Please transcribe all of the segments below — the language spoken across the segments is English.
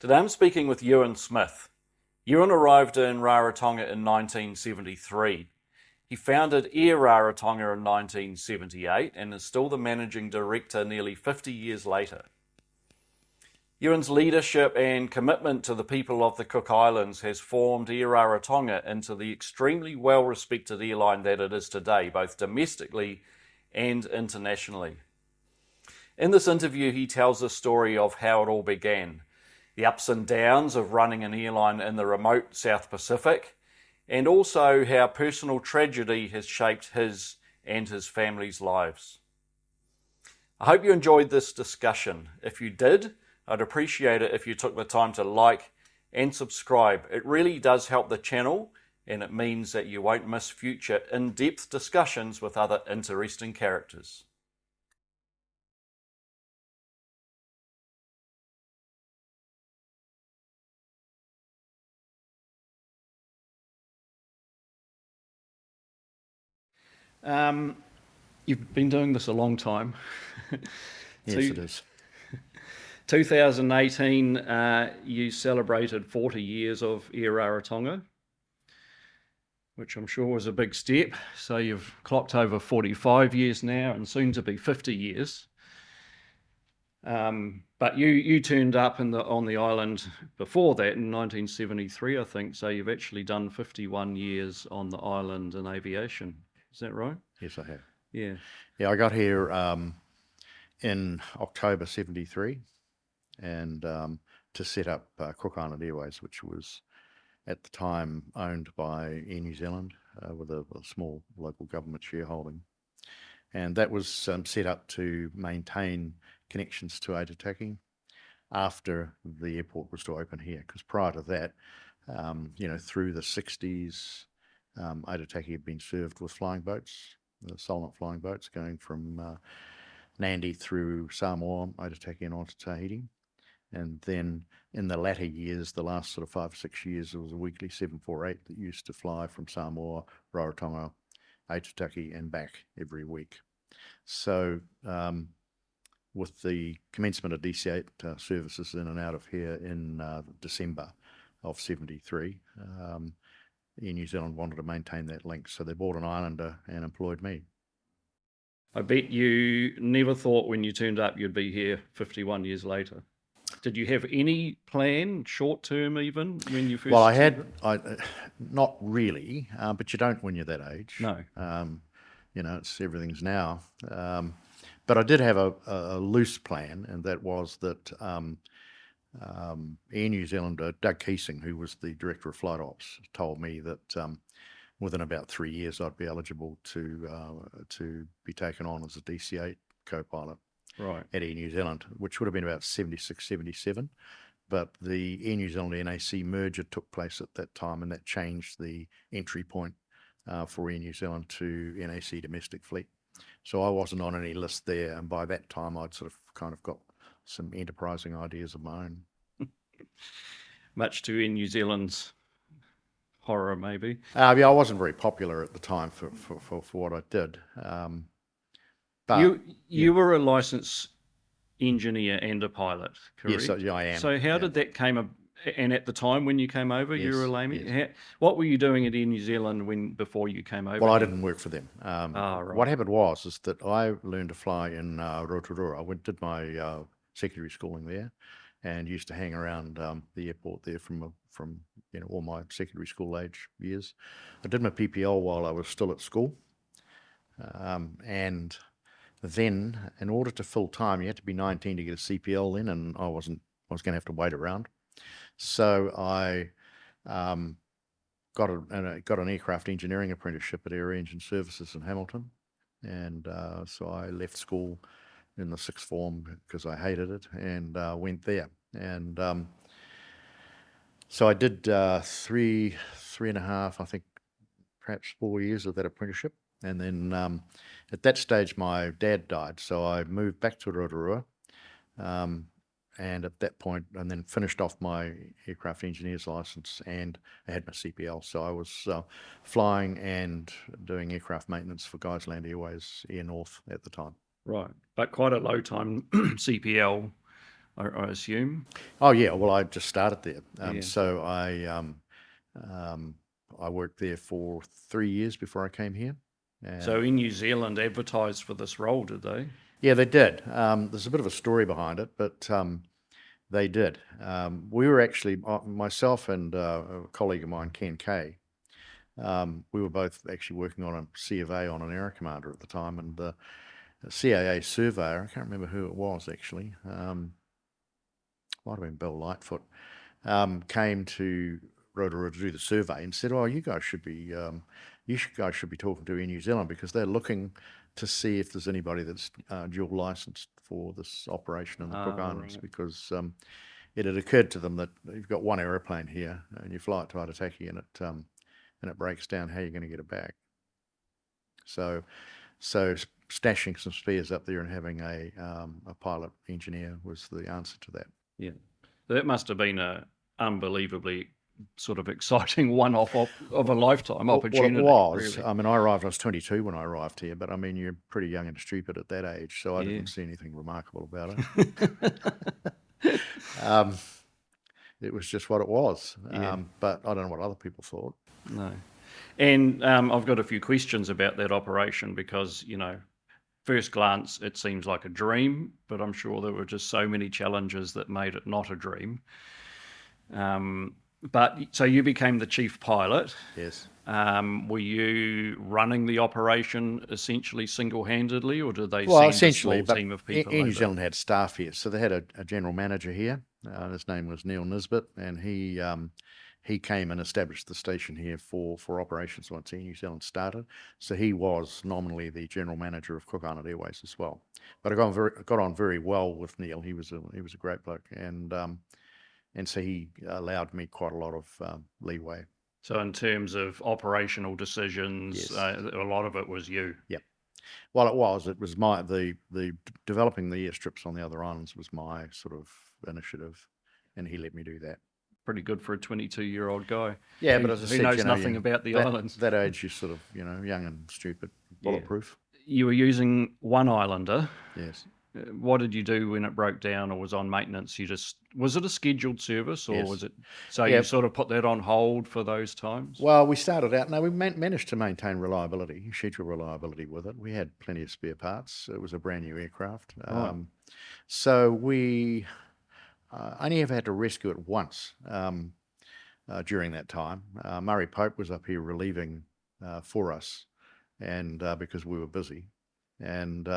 Today I'm speaking with Ewan Smith. Ewan arrived in Rarotonga in 1973. He founded Air Rarotonga in 1978 and is still the managing director nearly 50 years later. Ewan's leadership and commitment to the people of the Cook Islands has formed Air Rarotonga into the extremely well-respected airline that it is today, both domestically and internationally. In this interview, he tells the story of how it all began, the ups and downs of running an airline in the remote South Pacific, and also how personal tragedy has shaped his and his family's lives. I hope you enjoyed this discussion. If you did, I'd appreciate it if you took the time to like and subscribe. It really does help the channel, and it means that you won't miss future in-depth discussions with other interesting characters. You've been doing this a long time. Yes, it is. 2018, you celebrated 40 years of Air Rarotonga, which I'm sure was a big step. So you've clocked over 45 years now and soon to be 50 years. But you turned up on the island before that in 1973, I think. So you've actually done 51 years on the island in aviation. Is that right? Yes, I have. Yeah. Yeah, I got here in October 73 and to set up Cook Island Airways, which was at the time owned by Air New Zealand with a small local government shareholding. And that was set up to maintain connections to Aitutaki after the airport was to open here, because prior to that, through the 60s, Aitutaki had been served with flying boats, the Solent flying boats going from Nandi through Samoa, Aitutaki and onto Tahiti. And then in the latter years, the last sort of 5 or 6 years, there was a weekly 748 that used to fly from Samoa, Rarotonga, Aitutaki and back every week. So with the commencement of DC8 services in and out of here in December of 73, Air New Zealand wanted to maintain that link, so they bought an islander and employed me. I bet you never thought when you turned up you'd be here 51 years later. Did you have any plan, short term even, when you first? Well, I had, not really, but you don't when you're that age. No. Everything's now. But I did have a loose plan, and that was that Air New Zealand, Doug Keesing, who was the director of flight ops, told me that within about 3 years I'd be eligible to be taken on as a DC8 co-pilot. Right. At Air New Zealand, which would have been about 76, 77. But the Air New Zealand NAC merger took place at that time, and that changed the entry point for Air New Zealand to NAC domestic fleet. So I wasn't on any list there, and by that time I'd sort of kind of got some enterprising ideas of my own. Much to Air New Zealand's horror, maybe. I wasn't very popular at the time for what I did. But you were a licensed engineer and a pilot, correct? Yes, I am. So how did that came up? And at the time when you came over, you were a layman. Yes. What were you doing at Air New Zealand before you came over? Well, I didn't work for them. Right. What happened is that I learned to fly in Rotorua. I did my secondary schooling there, and used to hang around the airport there from all my secondary school age years. I did my PPL while I was still at school, and then in order to fill time, you had to be 19 to get a CPL then, and I was going to have to wait around. So I got an aircraft engineering apprenticeship at Air Engine Services in Hamilton, and so I left school in the sixth form because I hated it, and went there. And so I did three and a half, I think, perhaps 4 years of that apprenticeship. And then at that stage, my dad died, so I moved back to Rotorua, and at that point, and then finished off my aircraft engineer's license, and I had my CPL. So I was flying and doing aircraft maintenance for Guysland Airways Air North at the time. Right, but quite a low time CPL I assume. Oh yeah, well I just started there, Yeah. so I worked there for 3 years before I came here. And So in New Zealand, advertised for this role, did they? yeah, they did. There's a bit of a story behind it, but they did. We were actually, myself and a colleague of mine, Ken Kay, we were both actually working on a C of A on an Air Commander at the time, and the CAA surveyor, I can't remember who it was actually, might have been Bill Lightfoot, came to Rotorua to do the survey and said, "Oh, you guys should be talking to Air New Zealand because they're looking to see if there's anybody that's dual licensed for this operation in the Cook Islands Right. because it had occurred to them that you've got one aeroplane here and you fly it to Aitutaki and it breaks down. How are you going to get it back? So stashing some spares up there and having a pilot engineer was the answer to that. Yeah. That must have been a unbelievably sort of exciting one-off of a lifetime opportunity. Well, it was. Really. I mean, I was 22 when I arrived here, but I mean, you're pretty young and stupid at that age, so I didn't see anything remarkable about it. It was just what it was. But I don't know what other people thought. No. And I've got a few questions about that operation because, first glance, it seems like a dream, but I'm sure there were just so many challenges that made it not a dream. But so you became the chief pilot. Yes. Were you running the operation essentially single-handedly, or did they Well, send a essentially, small but team of people Air New over? Zealand had staff here, so they had a general manager here. His name was Neil Nisbet, and he came and established the station here for operations once Air New Zealand started. So he was nominally the general manager of Cook Island Airways as well. But I got on very well with Neil. He was a great bloke, and so he allowed me quite a lot of leeway. So in terms of operational decisions, Yes. A lot of it was you. Yep. Well, it was my the developing the airstrips on the other islands was my sort of initiative, and he let me do that. Pretty good for a 22-year-old guy. Yeah, but as I who said, knows nothing about the islands. That age, you're sort of young and stupid, bulletproof. You were using one Islander. Yes. What did you do when it broke down or was on maintenance? Was it a scheduled service or Yes. was it? So you sort of put that on hold for those times? Well, we started out. No, we managed to maintain reliability, schedule reliability with it. We had plenty of spare parts. It was a brand new aircraft. Right. So we only ever had to rescue it once during that time. Murray Pope was up here relieving for us, and because we were busy, and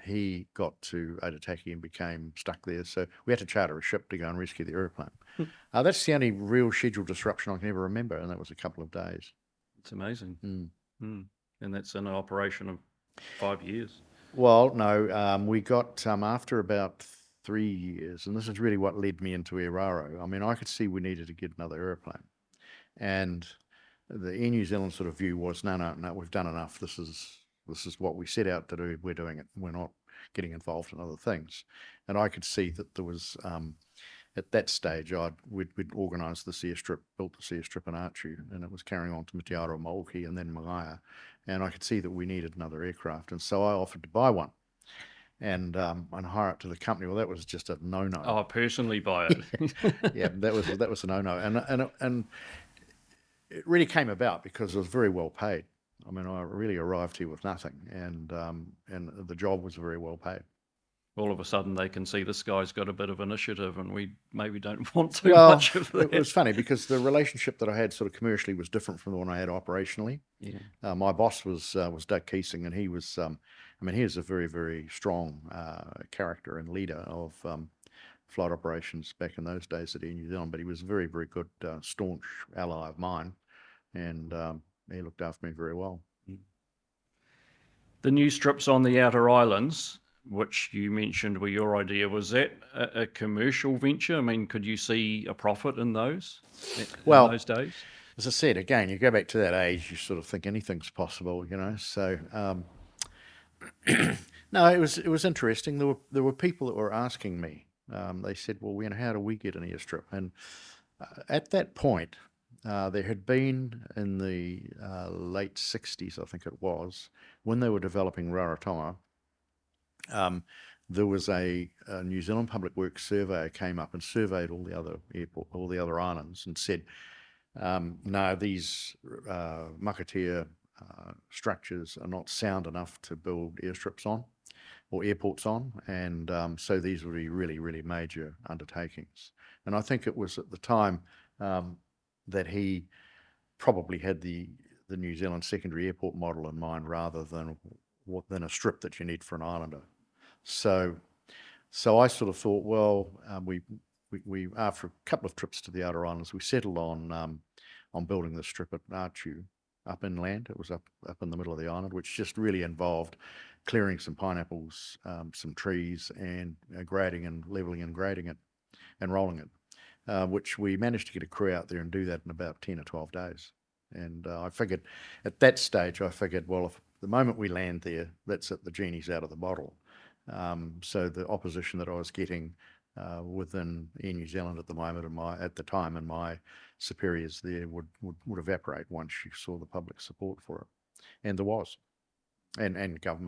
he got to Aitutaki and became stuck there. So we had to charter a ship to go and rescue the airplane. That's the only real schedule disruption I can ever remember, and that was a couple of days. It's amazing. And that's in an operation of 5 years. Well, no, we got after about 3 years, and this is really what led me into Air Raro. I mean, I could see we needed to get another airplane, and the Air New Zealand sort of view was, no, we've done enough. This is what we set out to do. We're doing it. We're not getting involved in other things. And I could see that there was, at that stage, we'd organised this airstrip, built this airstrip in Archu, and it was carrying on to Matiara, Maoki, and then Magaia. And I could see that we needed another aircraft. And so I offered to buy one and hire it to the company. Well, that was just a no-no. Oh, personally buy it. Yeah, that was a no-no. And it really came about because it was very well paid. I mean, I really arrived here with nothing, and the job was very well paid. All of a sudden, they can see this guy's got a bit of initiative, and we maybe don't want too much of that. It was funny because the relationship that I had sort of commercially was different from the one I had operationally. Yeah. My boss was Doug Keesing, and he was, he was a very, very strong character and leader of flight operations back in those days at Air New Zealand. But he was a very, very good, staunch ally of mine, and he looked after me very well. The new strips on the outer islands, which you mentioned were your idea, was that a commercial venture? I mean, could you see a profit in those in those days? As I said, again, you go back to that age, you sort of think anything's possible, So, no, it was interesting. There were people that were asking me. They said, "Well, how do we get an airstrip?" And at that point, there had been in the late 60s, I think it was, when they were developing Rarotonga, there was a New Zealand Public Works surveyor came up and surveyed all the other islands and said, no, these mucketeer structures are not sound enough to build airstrips on or airports on, and so these would be really, really major undertakings. And I think it was at the time that he probably had the New Zealand secondary airport model in mind rather than a strip that you need for an islander. So I sort of thought, well, we after a couple of trips to the outer islands, we settled on building the strip at Archu up inland. It was up in the middle of the island, which just really involved clearing some pineapples, some trees, and grading and levelling and grading it and rolling it, which we managed to get a crew out there and do that in about 10 or 12 days. And I figured at that stage, well, if the moment we land there, that's it, the genie's out of the bottle. So the opposition that I was getting within Air New Zealand at the moment at the time and my superiors there would evaporate once you saw the public support for it. And there was. And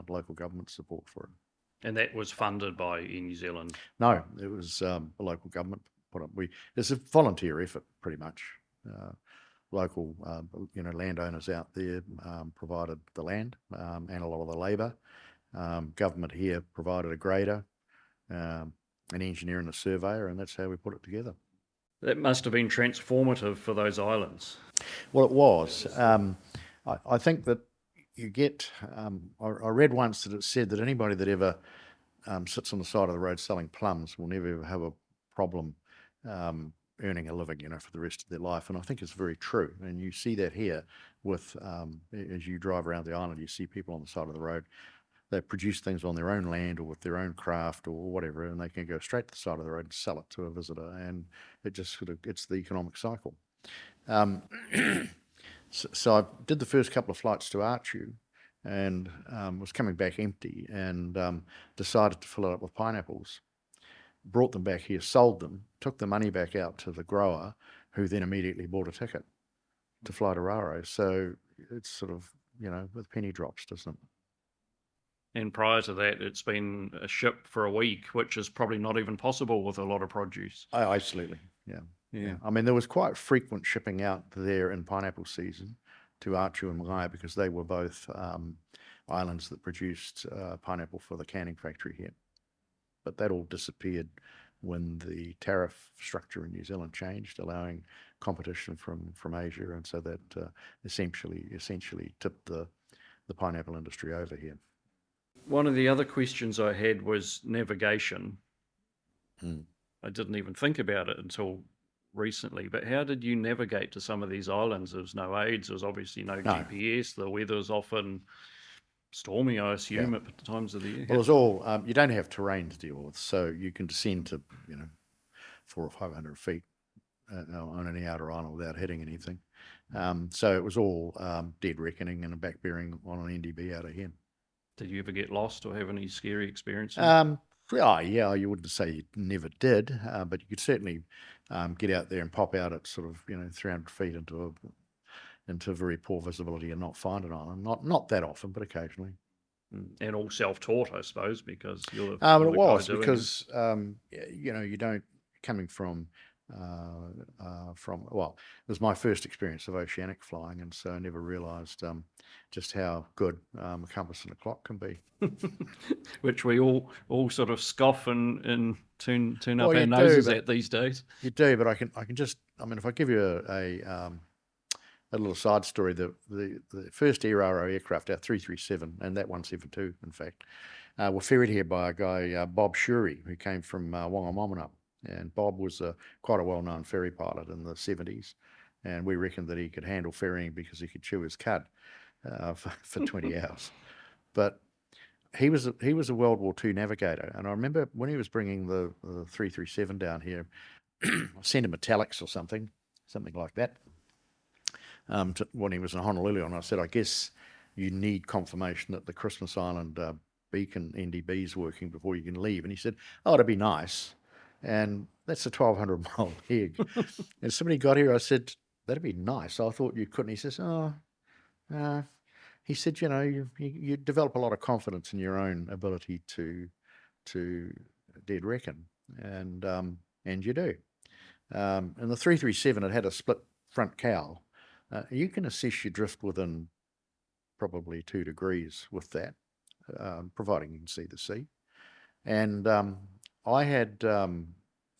local government support for it. And that was funded by Air New Zealand? No, it was a local government put up. It's a volunteer effort, pretty much. Local, landowners out there provided the land and a lot of the labour. Government here provided a grader, an engineer and a surveyor, and that's how we put it together. That must have been transformative for those islands. Well, it was. I think that you get, I read once that it said that anybody that ever sits on the side of the road selling plums will never ever have a problem earning a living, for the rest of their life. And I think it's very true. And you see that here with, as you drive around the island, you see people on the side of the road. They produce things on their own land or with their own craft or whatever, and they can go straight to the side of the road and sell it to a visitor. And it just it's the economic cycle. So I did the first couple of flights to Archu and was coming back empty and decided to fill it up with pineapples. Brought them back here, sold them, took the money back out to the grower, who then immediately bought a ticket to fly to Raro. So it's sort of, with penny drops, doesn't it? And prior to that, it's been a ship for a week, which is probably not even possible with a lot of produce. Oh, absolutely, yeah. I mean, there was quite frequent shipping out there in pineapple season to Archu and Magai because they were both islands that produced pineapple for the canning factory here. But that all disappeared when the tariff structure in New Zealand changed, allowing competition from Asia, and so that essentially tipped the pineapple industry over here. One of the other questions I had was navigation. I didn't even think about it until recently, but how did you navigate to some of these islands? There was no aids, there was obviously no GPS, the weather's often stormy, I assume, at times of the year. Well, it's all, you don't have terrain to deal with, so you can descend to, 400 or 500 feet on any outer island without hitting anything. So it was all dead reckoning and a back bearing on an NDB out of here. Did you ever get lost or have any scary experiences? Yeah, you wouldn't say you never did, but you could certainly get out there and pop out at sort of 300 feet into very poor visibility and not find an island. Not that often, but occasionally. And all self-taught, I suppose, because you're the but it guy was doing because you don't coming from well, it was my first experience of oceanic flying, and so I never realised just how good a compass and a clock can be. Which we all sort of scoff and turn up our noses at these days. You do, but I can just, if I give you a little side story, the first Air Rarotonga aircraft, our 337 and that 172, in fact, were ferried here by a guy, Bob Shuri, who came from Whangamomana. And Bob was quite a well-known ferry pilot in the 70s, and we reckoned that he could handle ferrying because he could chew his cud for 20 hours. But he was a World War II navigator, and I remember when he was bringing the 337 down here, I sent him metallics or something like that, when he was in Honolulu, and I said, I guess you need confirmation that the Christmas Island beacon NDB is working before you can leave. And he said, oh, it'd be nice. And that's a 1,200-mile leg. And somebody got here, I said, that'd be nice. I thought you couldn't. He says, he said, you develop a lot of confidence in your own ability to to dead reckon, and you do. And the 337, it had a split front cowl. You can assess your drift within probably 2 degrees with that, providing you can see the sea. And I had,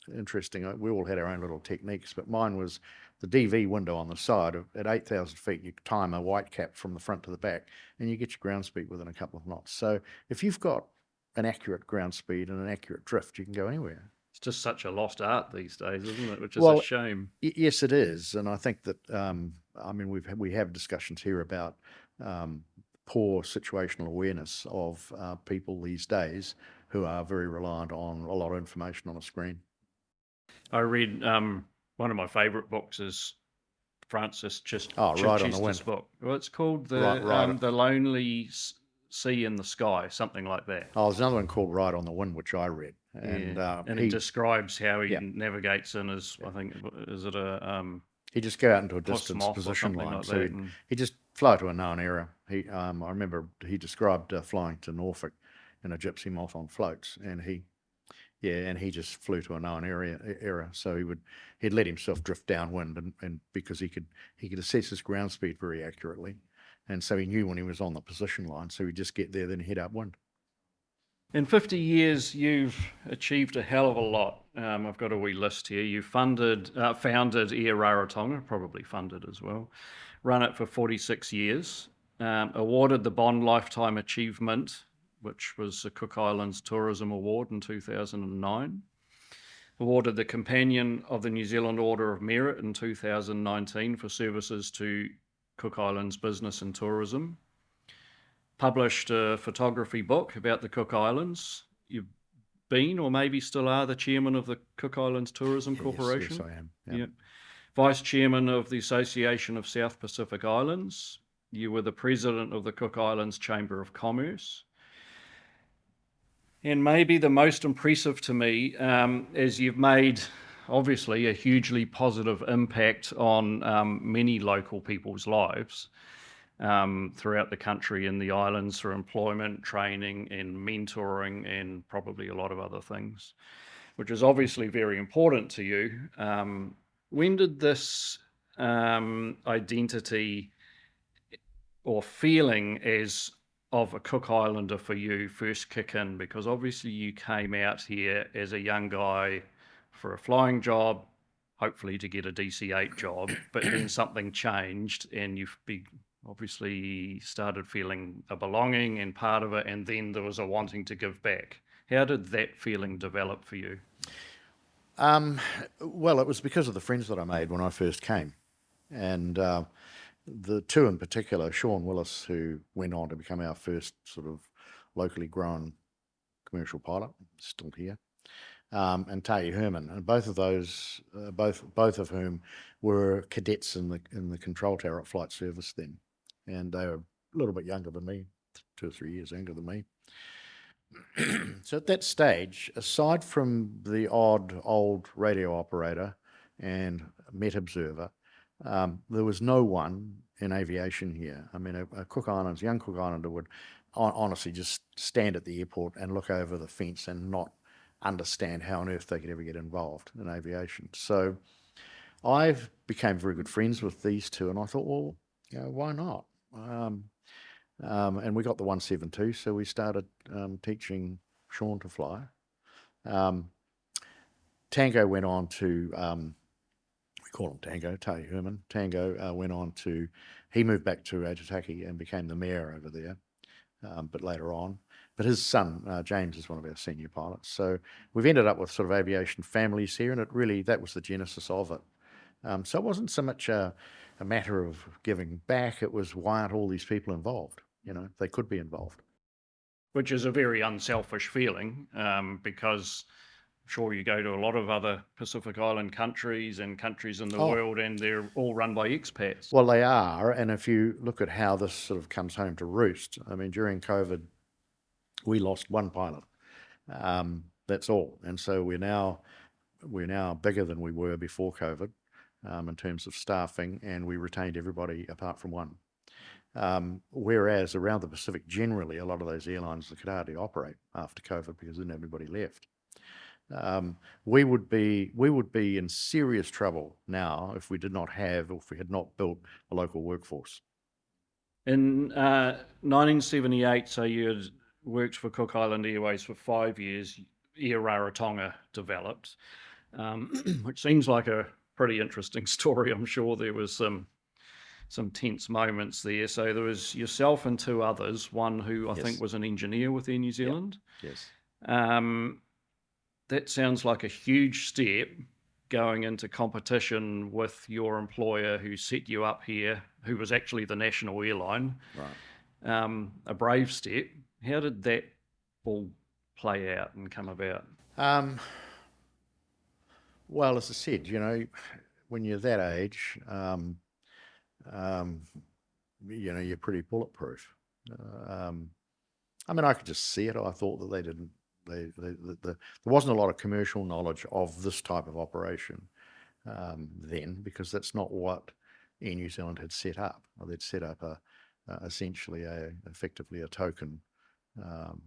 interesting, we all had our own little techniques, but mine was the DV window on the side. At 8,000 feet, you time a white cap from the front to the back, and you get your ground speed within a couple of knots. So if you've got an accurate ground speed and an accurate drift, you can go anywhere. It's just such a lost art these days, isn't it? Which is a shame. Yes, it is, and I think that we have discussions here about poor situational awareness of people these days who are very reliant on a lot of information on a screen. I read one of my favourite books is Francis Ride on the Wind. book. Well, it's called The Lonely Sea in the Sky, something like that. Oh, there's another one called Ride on the Wind, which I read. And he describes how he navigates in his, I think, is it a... He just go out into a distance position line. Like so he just fly to a known area. I remember he described flying to Norfolk in a gypsy moth on floats, and he just flew to a known area. So he'd let himself drift downwind, and because he could assess his ground speed very accurately, and so he knew when he was on the position line. So he'd just get there, then head upwind. In 50 years, you've achieved a hell of a lot. I've got a wee list here. You founded Air Rarotonga, probably funded as well, run it for 46 years, awarded the Bond Lifetime Achievement, which was the Cook Islands Tourism Award in 2009, awarded the Companion of the New Zealand Order of Merit in 2019 for services to Cook Islands business and tourism, published a photography book about the Cook Islands. You've been, or maybe still are, the chairman of the Cook Islands Tourism Corporation. Yes, I am. Yeah. Vice chairman of the Association of South Pacific Islands. You were the president of the Cook Islands Chamber of Commerce. And maybe the most impressive to me is you've made, obviously, a hugely positive impact on many local people's lives throughout the country and the islands through employment, training and mentoring and probably a lot of other things, which is obviously very important to you. When did this identity or feeling as of a Cook Islander for you first kick in? Because obviously you came out here as a young guy for a flying job, hopefully to get a DC8 job, but then something changed and you've obviously started feeling a belonging and part of it, and then there was a wanting to give back. How did that feeling develop for you? Well, it was because of the friends that I made when I first came. And the two in particular, Sean Willis, who went on to become our first sort of locally grown commercial pilot, still here, and Tahi Herman, and both of those, both of whom were cadets in the control tower at Flight Service then, and they were a little bit younger than me, 2 or 3 years younger than me. So at that stage, aside from the odd old radio operator and Met observer, there was no one in aviation here. I mean, a young Cook Islander would honestly just stand at the airport and look over the fence and not understand how on earth they could ever get involved in aviation. So I became very good friends with these two, and I thought, well, why not? And we got the 172, so we started teaching Sean to fly. Tango went on to, we call him Tango, Tahi Herman. Tango went on to, he moved back to Aitutaki and became the mayor over there, but later on. But his son, James, is one of our senior pilots. So we've ended up with sort of aviation families here, and that was the genesis of it. So it wasn't so much a matter of giving back, it was why aren't all these people involved? They could be involved. Which is a very unselfish feeling, because sure, you go to a lot of other Pacific Island countries and countries in the world, and they're all run by expats. Well, they are, and if you look at how this sort of comes home to roost, I mean, during COVID, we lost one pilot. That's all, and so we're now bigger than we were before COVID in terms of staffing, and we retained everybody apart from one. Whereas around the Pacific, generally, a lot of those airlines could hardly operate after COVID because then everybody left. We would be in serious trouble now if we did not have, or if we had not built a local workforce. In 1978, so you had worked for Cook Island Airways for 5 years. Air Rarotonga developed, which seems like a pretty interesting story. I'm sure there was some tense moments there. So there was yourself and two others, one who I think was an engineer with Air New Zealand. Yes. That sounds like a huge step, going into competition with your employer who set you up here, who was actually the national airline. Right. A brave step. How did that all play out and come about? Well, as I said, when you're that age, you're pretty bulletproof. I could just see it. I thought that they didn't. There wasn't a lot of commercial knowledge of this type of operation then, because that's not what Air New Zealand had set up. They'd set up essentially effectively a token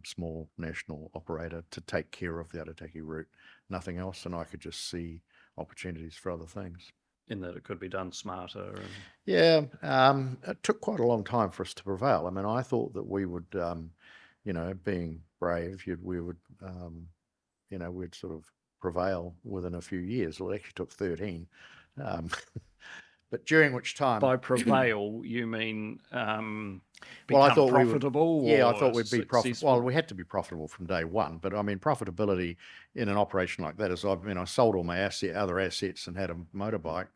small national operator to take care of the Arataki route, nothing else. And I could just see opportunities for other things. In that it could be done smarter. Yeah, it took quite a long time for us to prevail. I thought that we would, being brave, we'd sort of prevail within a few years. Well, it actually took 13. But during which time... By prevail, you mean I thought profitable? I thought we'd be profitable. Well, we had to be profitable from day one. But profitability in an operation like that is, I sold all my other assets and had a motorbike,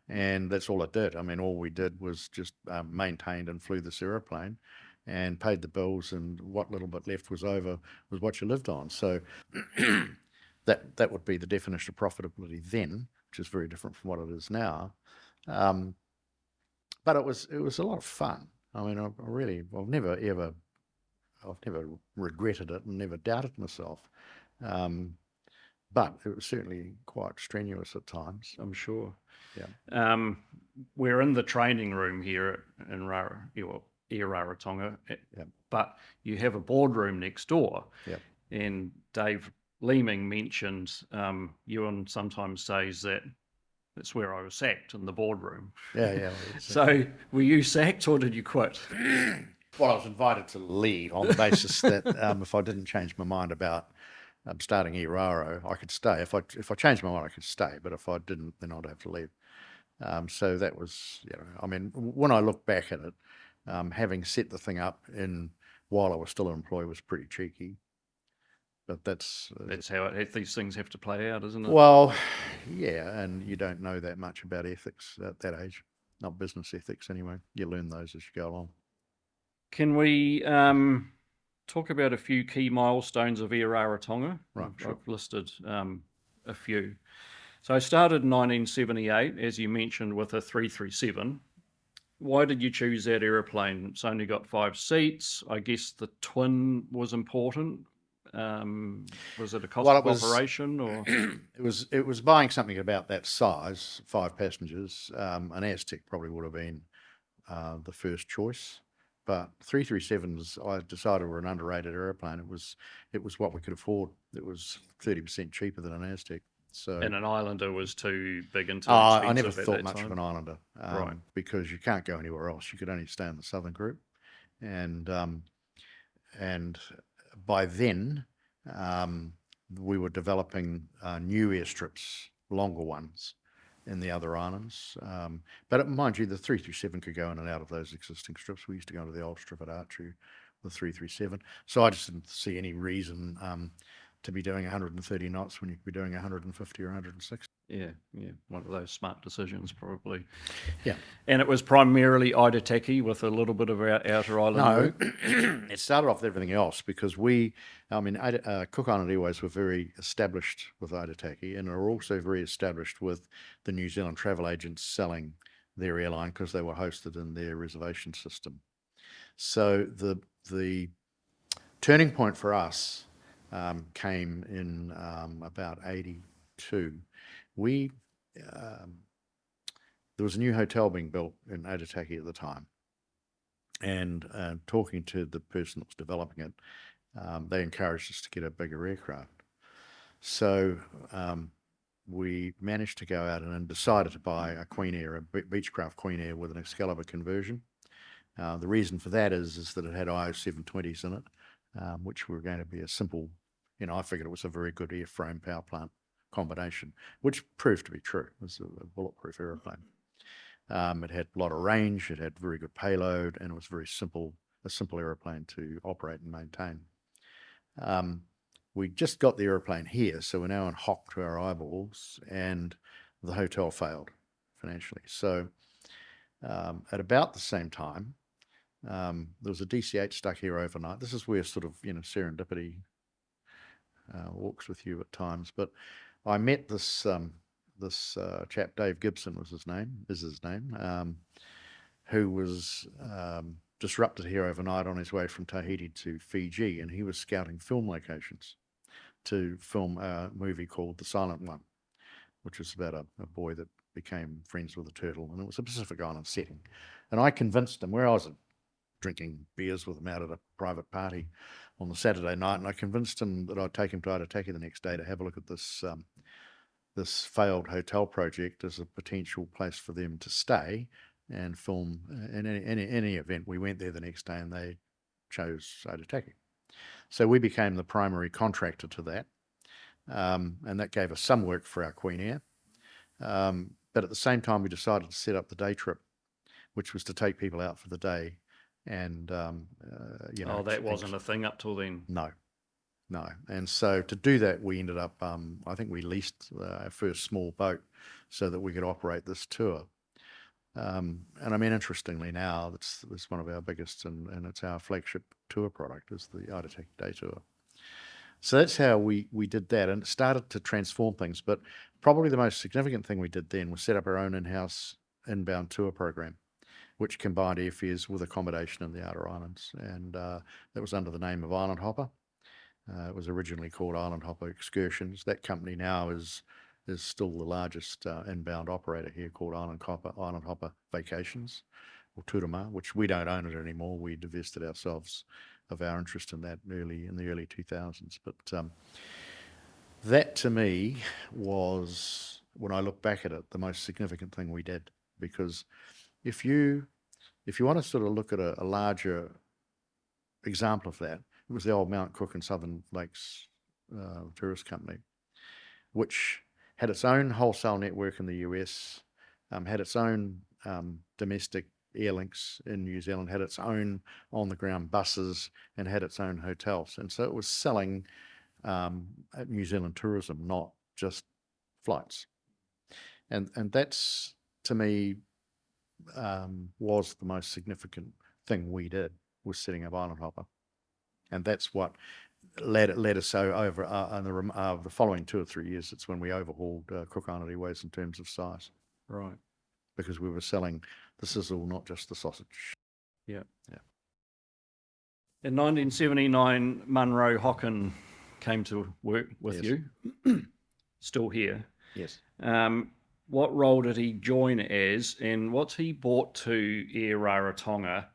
and that's all it did. All we did was just maintained and flew this aeroplane and paid the bills, and what little bit left was over was what you lived on. So that would be the definition of profitability then, which is very different from what it is now. But it was a lot of fun. I've never regretted it and never doubted myself. But it was certainly quite strenuous at times. I'm sure. Yeah. We're in the training room here in Air Rarotonga, but you have a boardroom next door. Yeah. And Dave Leeming mentioned Ewan sometimes says that that's where I was sacked, in the boardroom. Yeah. So were you sacked or did you quit? Well, I was invited to leave on the basis that if I didn't change my mind about starting Air Raro, I could stay. If I changed my mind, I could stay. But if I didn't, then I'd have to leave. So that was, when I look back at it, having set the thing up while I was still an employee was pretty cheeky. But that's how these things have to play out, isn't it? Well, yeah, and you don't know that much about ethics at that age, not business ethics anyway. You learn those as you go along. Can we talk about a few key milestones of Air Rarotonga? Right, sure. I've listed a few. So I started in 1978, as you mentioned, with a 337. Why did you choose that aeroplane? It's only got 5 seats. I guess the twin was important. Was it a cost of operation, or it was buying something about that size, 5 passengers. An Aztec probably would have been the first choice, but 337s I decided were an underrated airplane. It was what we could afford. It was 30% cheaper than an Aztec. So, and an Islander was too big and too I expensive never at thought that much time. of an Islander, Right. because you can't go anywhere else. You could only stay in the Southern Group, and by then we were developing new airstrips, longer ones in the other islands. But mind you, the 337 could go in and out of those existing strips. We used to go into the old strip at Archery with 337. So I just didn't see any reason to be doing 130 knots when you could be doing 150 or 160. Yeah. One of those smart decisions, probably. Yeah. And it was primarily Aitutaki with a little bit of outer island work? It started off with everything else because Cook Island Airways were very established with Aitutaki, and are also very established with the New Zealand travel agents selling their airline because they were hosted in their reservation system. So the turning point for us came in about 82. There was a new hotel being built in Aitutaki at the time, And talking to the person that was developing it, they encouraged us to get a bigger aircraft. So we managed to go out and decided to buy a Queen Air, a Beechcraft Queen Air with an Excalibur conversion. The reason for that is that it had IO720s in it, which were going to be a simple, I figured it was a very good airframe power plant combination, which proved to be true. It was a bulletproof aeroplane. It had a lot of range, it had very good payload, and it was very simple, a simple aeroplane to operate and maintain. We just got the aeroplane here, so we're now in hock to our eyeballs, and the hotel failed financially. So at about the same time, there was a DC8 stuck here overnight. This is where sort of, serendipity walks with you at times. But I met this chap, Dave Gibson is his name, who was disrupted here overnight on his way from Tahiti to Fiji, and he was scouting film locations to film a movie called The Silent One, which was about a boy that became friends with a turtle, and it was a Pacific Island setting. And I convinced him, where I was drinking beers with him out at a private party on the Saturday night, and I convinced him that I'd take him to Arataki the next day to have a look at this failed hotel project as a potential place for them to stay and film. In any event, we went there the next day and they chose Arataki. So we became the primary contractor to that, and that gave us some work for our Queen Air. But at the same time, we decided to set up the day trip, which was to take people out for the day. And, that wasn't a thing up till then. No. And so to do that, we ended up, I think we leased our first small boat so that we could operate this tour. And I mean, interestingly now, it's one of our biggest and it's our flagship tour product is the Arataki Day Tour. So that's how we did that, and it started to transform things. But probably the most significant thing we did then was set up our own in-house inbound tour program, which combined airfares with accommodation in the outer islands. And that was under the name of Island Hopper. It was originally called Island Hopper Excursions. That company now is still the largest inbound operator here, called Island Hopper Vacations, or Turama, which we don't own it anymore. We divested ourselves of our interest in that in the early 2000s. But that to me was, when I look back at it, the most significant thing we did, because if you want to sort of look at a larger example of that, it was the old Mount Cook and Southern Lakes tourist company, which had its own wholesale network in the US, had its own domestic airlinks in New Zealand, had its own on-the-ground buses, and had its own hotels. And so it was selling New Zealand tourism, not just flights. And that's, to me, was the most significant thing we did, was setting up Island Hopper. And that's what led us over the following 2 or 3 years. It's when we overhauled Cook Island Airways in terms of size. Right. Because we were selling the sizzle, not just the sausage. Yeah. In 1979, Munro Hockin came to work with you. Still here. Yes. What role did he join as, and what's he brought to Air Rarotonga?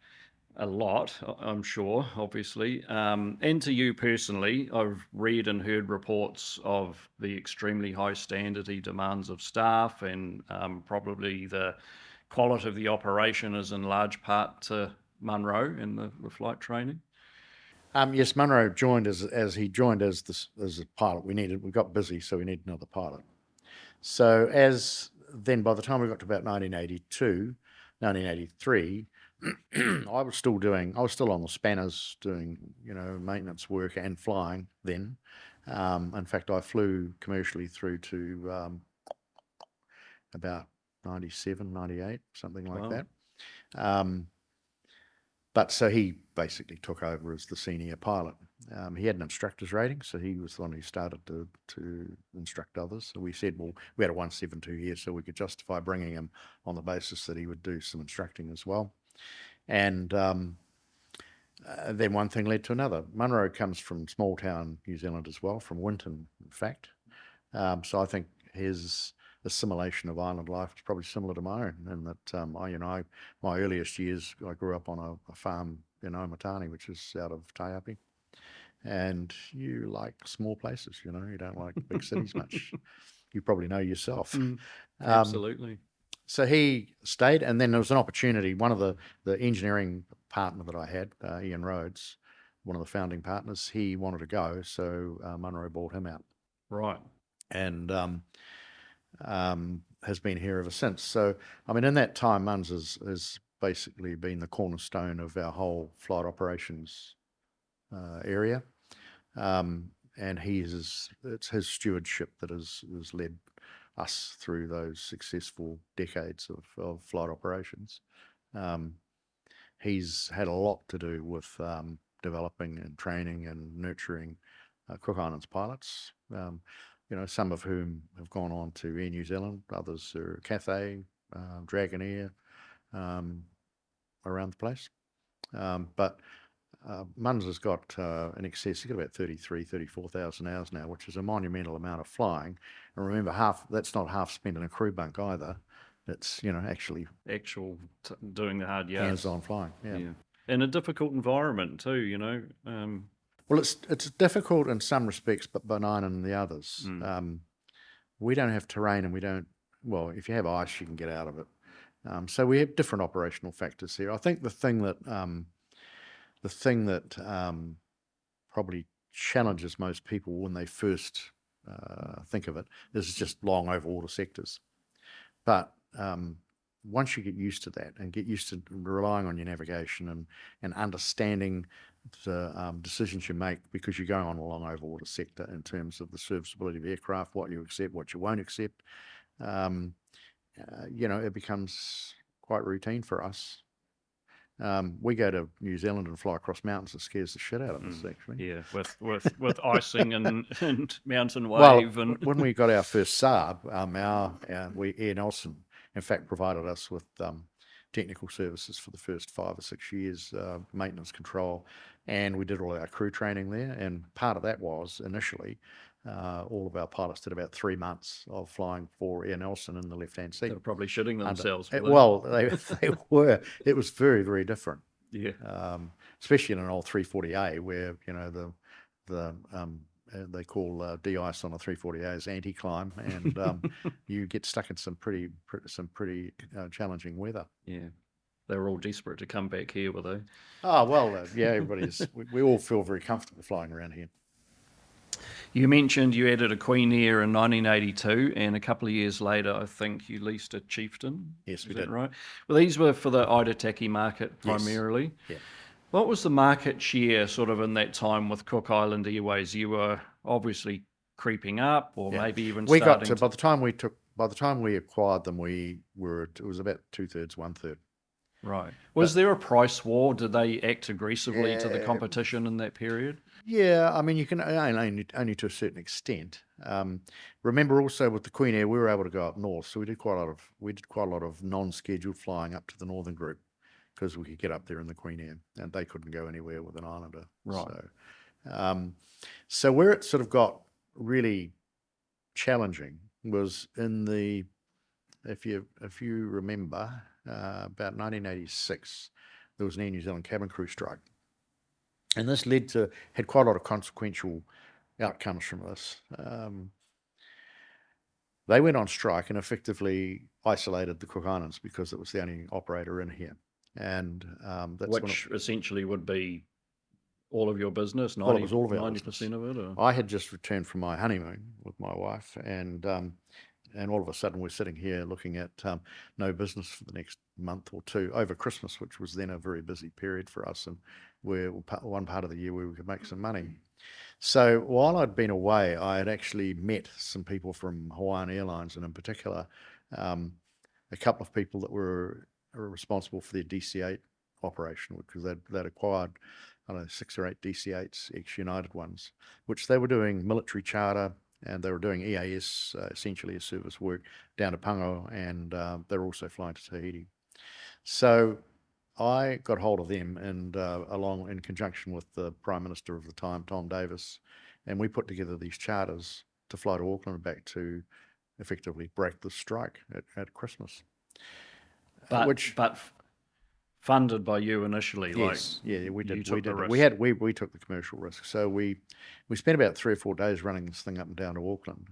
A lot, I'm sure, obviously, and to you personally. I've read and heard reports of the extremely high standard he demands of staff, and probably the quality of the operation is in large part to Munro and the flight training. Yes, Munro joined as a pilot. We got busy, so we needed another pilot. So by the time we got to about 1982, 1983. I was still on the spanners doing, maintenance work and flying then. In fact, I flew commercially through to about 97, 98, something like that. But so he basically took over as the senior pilot. He had an instructor's rating, so he was the one who started to instruct others. So we said, well, we had a 172 here, so we could justify bringing him on the basis that he would do some instructing as well. And then one thing led to another. Munro comes from small town New Zealand as well, from Winton, in fact. So I think his assimilation of island life is probably similar to my own, in that my earliest years, I grew up on a farm in Omatani, which is out of Taiapi, and you like small places. You don't like big cities much. You probably know yourself. Absolutely. So he stayed, and then there was an opportunity. One of the engineering partner that I had, Ian Rhodes, one of the founding partners, he wanted to go, so Munro bought him out, Right. and has been here ever since. So, I mean, in that time, Muns has basically been the cornerstone of our whole flight operations area, and it's his stewardship that has led us through those successful decades of flight operations. He's had a lot to do with developing and training and nurturing Cook Islands pilots, some of whom have gone on to Air New Zealand, others are Cathay, Dragonair, around the place. But Muns has got in excess, he's got about 34,000 hours now, which is a monumental amount of flying. And remember, that's not half spent in a crew bunk either. It's, actually doing the hard yards. Hands-on flying, yeah. In a difficult environment too, Well, it's difficult in some respects, but benign in the others. We don't have terrain, and if you have ice, you can get out of it. So we have different operational factors here. I think the thing that probably challenges most people when they first think of it is just long overwater sectors. But once you get used to that and get used to relying on your navigation and understanding the decisions you make, because you're going on a long overwater sector in terms of the serviceability of aircraft, what you accept, what you won't accept, it becomes quite routine for us. We go to New Zealand and fly across mountains. It scares the shit out of us, actually. Yeah, with icing and mountain wave. Well, when we got our first Saab, Air Nelson, in fact, provided us with technical services for the first 5 or 6 years, maintenance control, and we did all our crew training there. And part of that was initially all of our pilots did about 3 months of flying for Air Nelson in the left-hand seat. They were probably shitting themselves. They were. It was very, very different. Yeah. Especially in an old 340A, where they call de-ice on a 340A is anti-climb, and you get stuck in some pretty challenging weather. Yeah. They were all desperate to come back here, were they? Oh, well, yeah, we all feel very comfortable flying around here. You mentioned you added a Queen Air in 1982, and a couple of years later, I think you leased a Chieftain. Yes, we did. did. Right. Well, these were for the Aitataki market primarily. Yes. Yeah. What was the market share sort of in that time with Cook Island Airways? You were obviously creeping up, or maybe even we starting got to, by the time we acquired them, it was about 2/3, 1/3. Right. Was there a price war? Did they act aggressively to the competition in that period? Yeah, I mean, you can only to a certain extent. Remember also with the Queen Air, we were able to go up north, so we did quite a lot of non-scheduled flying up to the Northern Group, because we could get up there in the Queen Air, and they couldn't go anywhere with an Islander. Right. So where it sort of got really challenging was in the, if you remember, about 1986, there was an Air New Zealand cabin crew strike. And this had quite a lot of consequential outcomes from this. They went on strike and effectively isolated the Cook Islands because it was the only operator in here. And which essentially would be all of your business, 90%, well, it was all of our 90% of it? Or? I had just returned from my honeymoon with my wife, and all of a sudden we're sitting here looking at no business for the next month or two over Christmas, which was then a very busy period for us, and we're one part of the year where we could make some money. So while I'd been away, I had actually met some people from Hawaiian Airlines, and in particular, a couple of people that were responsible for their DC8 operation, because they'd acquired, I don't know, 6 or 8 DC8s, ex-United ones, which they were doing military charter, and they were doing EAS, essentially a service work, down to Pango, and they were also flying to Tahiti. So I got hold of them, and along in conjunction with the Prime Minister of the time, Tom Davis, and we put together these charters to fly to Auckland and back to effectively break the strike at Christmas. But funded by you initially, yes, like we did. You took the risk. We took the commercial risk. So we spent about 3 or 4 days running this thing up and down to Auckland.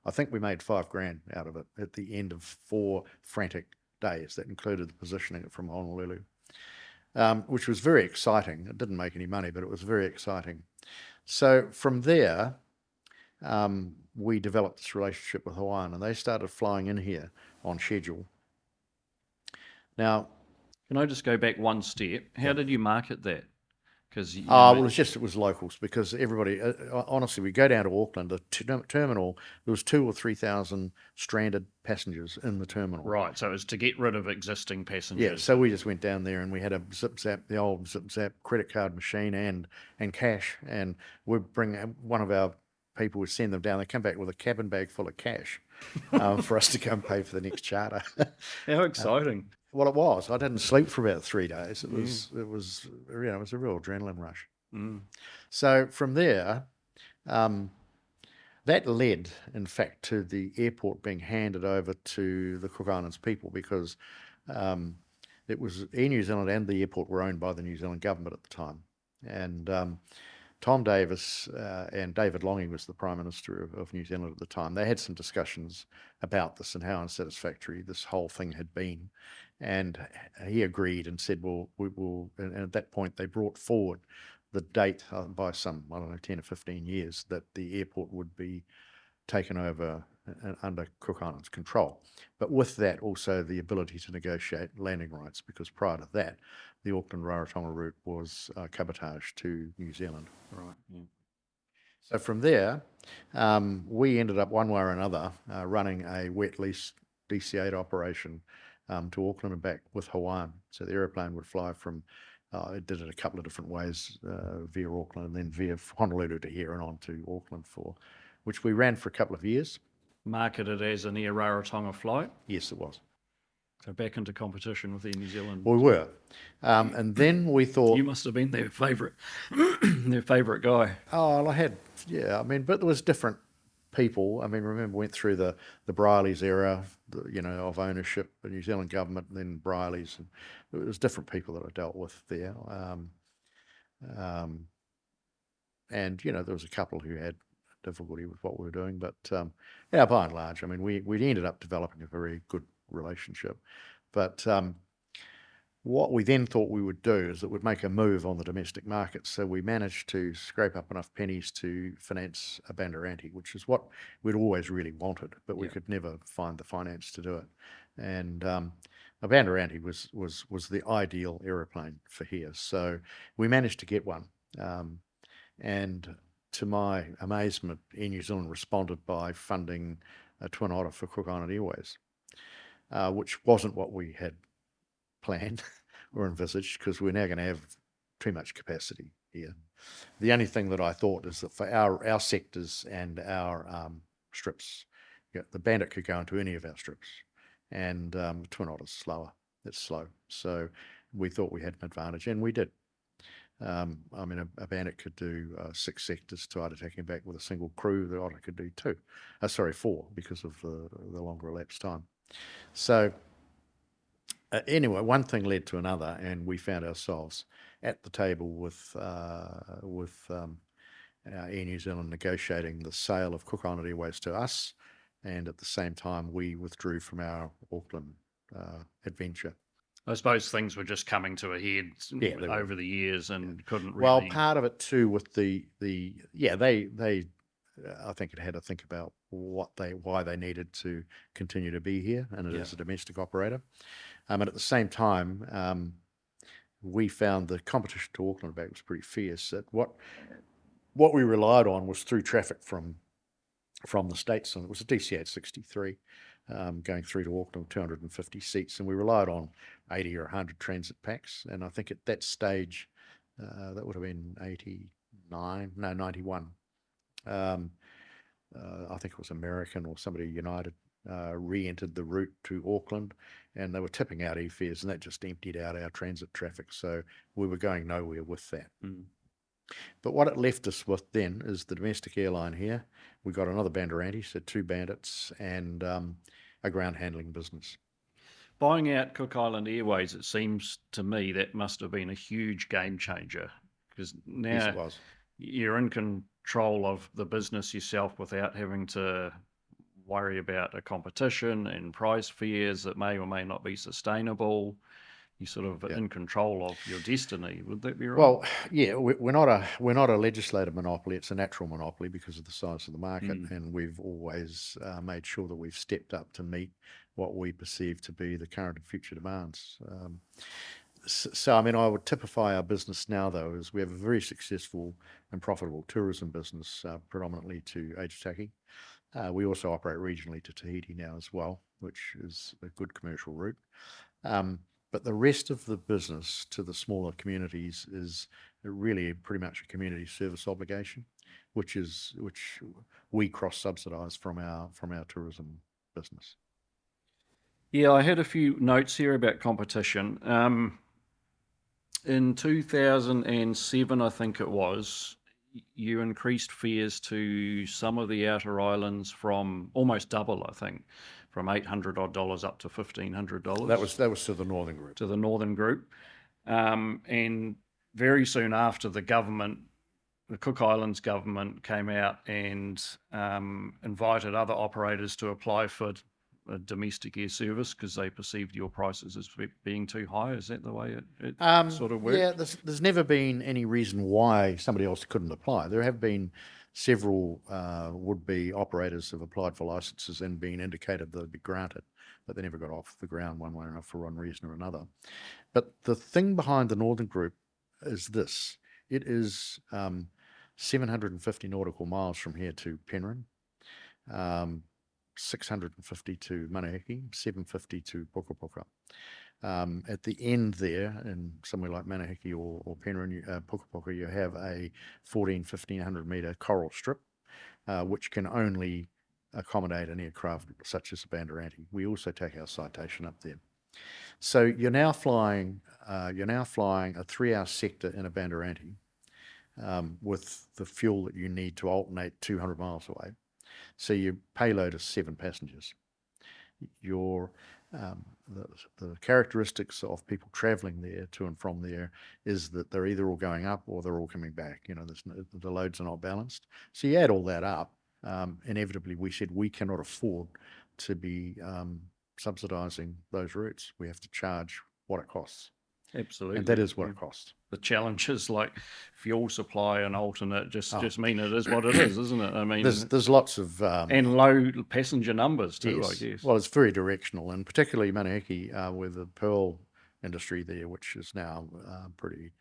I think we made $5,000 out of it at the end of 4 frantic days. That included the positioning it from Honolulu, which was very exciting. It didn't make any money, but it was very exciting. So from there, we developed this relationship with Hawaiian, and they started flying in here on schedule. Now, Can I just go back one step? How did you market that? Because well, it was locals, because everybody, honestly, we go down to Auckland, the terminal, there was 2,000 or 3,000 stranded passengers in the terminal. Right, so it was to get rid of existing passengers. Yeah, so we just went down there and we had a the old zip zap credit card machine and cash, and we'd bring one of our people, would send them down, they come back with a cabin bag full of cash for us to go and pay for the next charter. How exciting. Well, it was. I didn't sleep for about 3 days. It was a real adrenaline rush. So from there, that led, in fact, to the airport being handed over to the Cook Islands people, because it was Air New Zealand and the airport were owned by the New Zealand government at the time. And Tom Davis and David Longing was the Prime Minister of New Zealand at the time. They had some discussions about this and how unsatisfactory this whole thing had been. And he agreed and said, well, we will. And at that point, they brought forward the date by some, 10 or 15 years, that the airport would be taken over under Cook Islands control. But with that, also the ability to negotiate landing rights, because prior to that, the Auckland Rarotonga route was cabotage to New Zealand. Right. Yeah. So from there, we ended up one way or another running a wet lease DC8 operation to Auckland and back with Hawaiian. So the aeroplane would fly from, it did it a couple of different ways, via Auckland and then via Honolulu to here and on to Auckland, which we ran for a couple of years. Marketed as an Air Rarotonga flight. Yes, it was. So back into competition with Air New Zealand. We were. And then we thought... You must have been their favourite guy. Oh, well, but there was different people. I mean, remember, went through the Briley's era, of ownership, the New Zealand government, and then Briley's. And it was different people that I dealt with there. And, there was a couple who had difficulty with what we were doing. But, by and large, I mean, we ended up developing a very good relationship. But what we then thought we would do is that we'd make a move on the domestic market. So we managed to scrape up enough pennies to finance a Bandeirante, which is what we'd always really wanted, but we could never find the finance to do it. And a Bandeirante was the ideal aeroplane for here. So we managed to get one. And to my amazement, Air New Zealand responded by funding a twin otter for Cook Island Airways, which wasn't what we had planned or envisaged, because we're now going to have too much capacity here. The only thing that I thought is that for our sectors and our strips, the Bandit could go into any of our strips, and the Twin Otter's slower. It's slow. So we thought we had an advantage, and we did. A Bandit could do 6 sectors to attacking back with a single crew. The Otter could do 4, because of the longer elapsed time. So anyway, one thing led to another, and we found ourselves at the table with Air New Zealand negotiating the sale of Cook Island Airways to us, and at the same time we withdrew from our Auckland adventure. I suppose things were just coming to a head over the years and couldn't really... Well, part of it too with they I think it had to think about why they needed to continue to be here, and it is a domestic operator. And at the same time, we found the competition to Auckland back was pretty fierce. That what we relied on was through traffic from the States, and it was a DC8 63 going through to Auckland, 250 seats, and we relied on 80 or 100 transit packs. And I think at that stage, that would have been 91. I think it was American or somebody, United, re-entered the route to Auckland, and they were tipping out airfares, and that just emptied out our transit traffic. So we were going nowhere with that. But what it left us with then is the domestic airline here. We got another Bandeirante, so 2 Bandits, and a ground handling business. Buying out Cook Island Airways, it seems to me that must have been a huge game changer, because Yes, now it was. you're in control of the business yourself without having to worry about a competition and price fears that may or may not be sustainable. You're sort of Yeah. in control of your destiny. Would that be right? Well, yeah, we're not a legislative monopoly. It's a natural monopoly because of the size of the market, and we've always made sure that we've stepped up to meet what we perceive to be the current and future demands. So, I mean, I would typify our business now, though, as we have a very successful and profitable tourism business, predominantly to Aitutaki. We also operate regionally to Tahiti now as well, which is a good commercial route. But the rest of the business to the smaller communities is really pretty much a community service obligation, which we cross subsidise from our tourism business. Yeah, I had a few notes here about competition. In 2007, I think it was, you increased fares to some of the outer islands from almost double, I think, from $800 odd up to $1,500. That was to the Northern Group. To the Northern Group. And very soon after, the Cook Islands government came out and invited other operators to apply for a domestic air service because they perceived your prices as being too high. Is that the way it sort of worked? Yeah, there's never been any reason why somebody else couldn't apply. There have been several would-be operators have applied for licenses and been indicated they'd be granted, but they never got off the ground one way or another for one reason or another. But the thing behind the Northern Group is this. It is 750 nautical miles from here to Penryn, 650 to Manahiki, 750 to Pukapuka. At the end there, in somewhere like Manahiki or Penryn, Pukapuka, you have a 1,500 metre coral strip, which can only accommodate an aircraft such as a Bandeirante. We also take our Citation up there. So you're now flying a 3-hour sector in a Bandeirante with the fuel that you need to alternate 200 miles away. So your payload is 7 passengers. Your the characteristics of people travelling there to and from there is that they're either all going up or they're all coming back. You know, the loads are not balanced. So you add all that up, inevitably we said we cannot afford to be subsidising those routes. We have to charge what it costs. Absolutely. And that is what it costs. The challenges like fuel supply and alternate just mean it is what it is, isn't it? I mean, there's lots of and low passenger numbers too, yes. I guess. Well, it's very directional, and particularly Manahiki with the pearl industry there, which is now pretty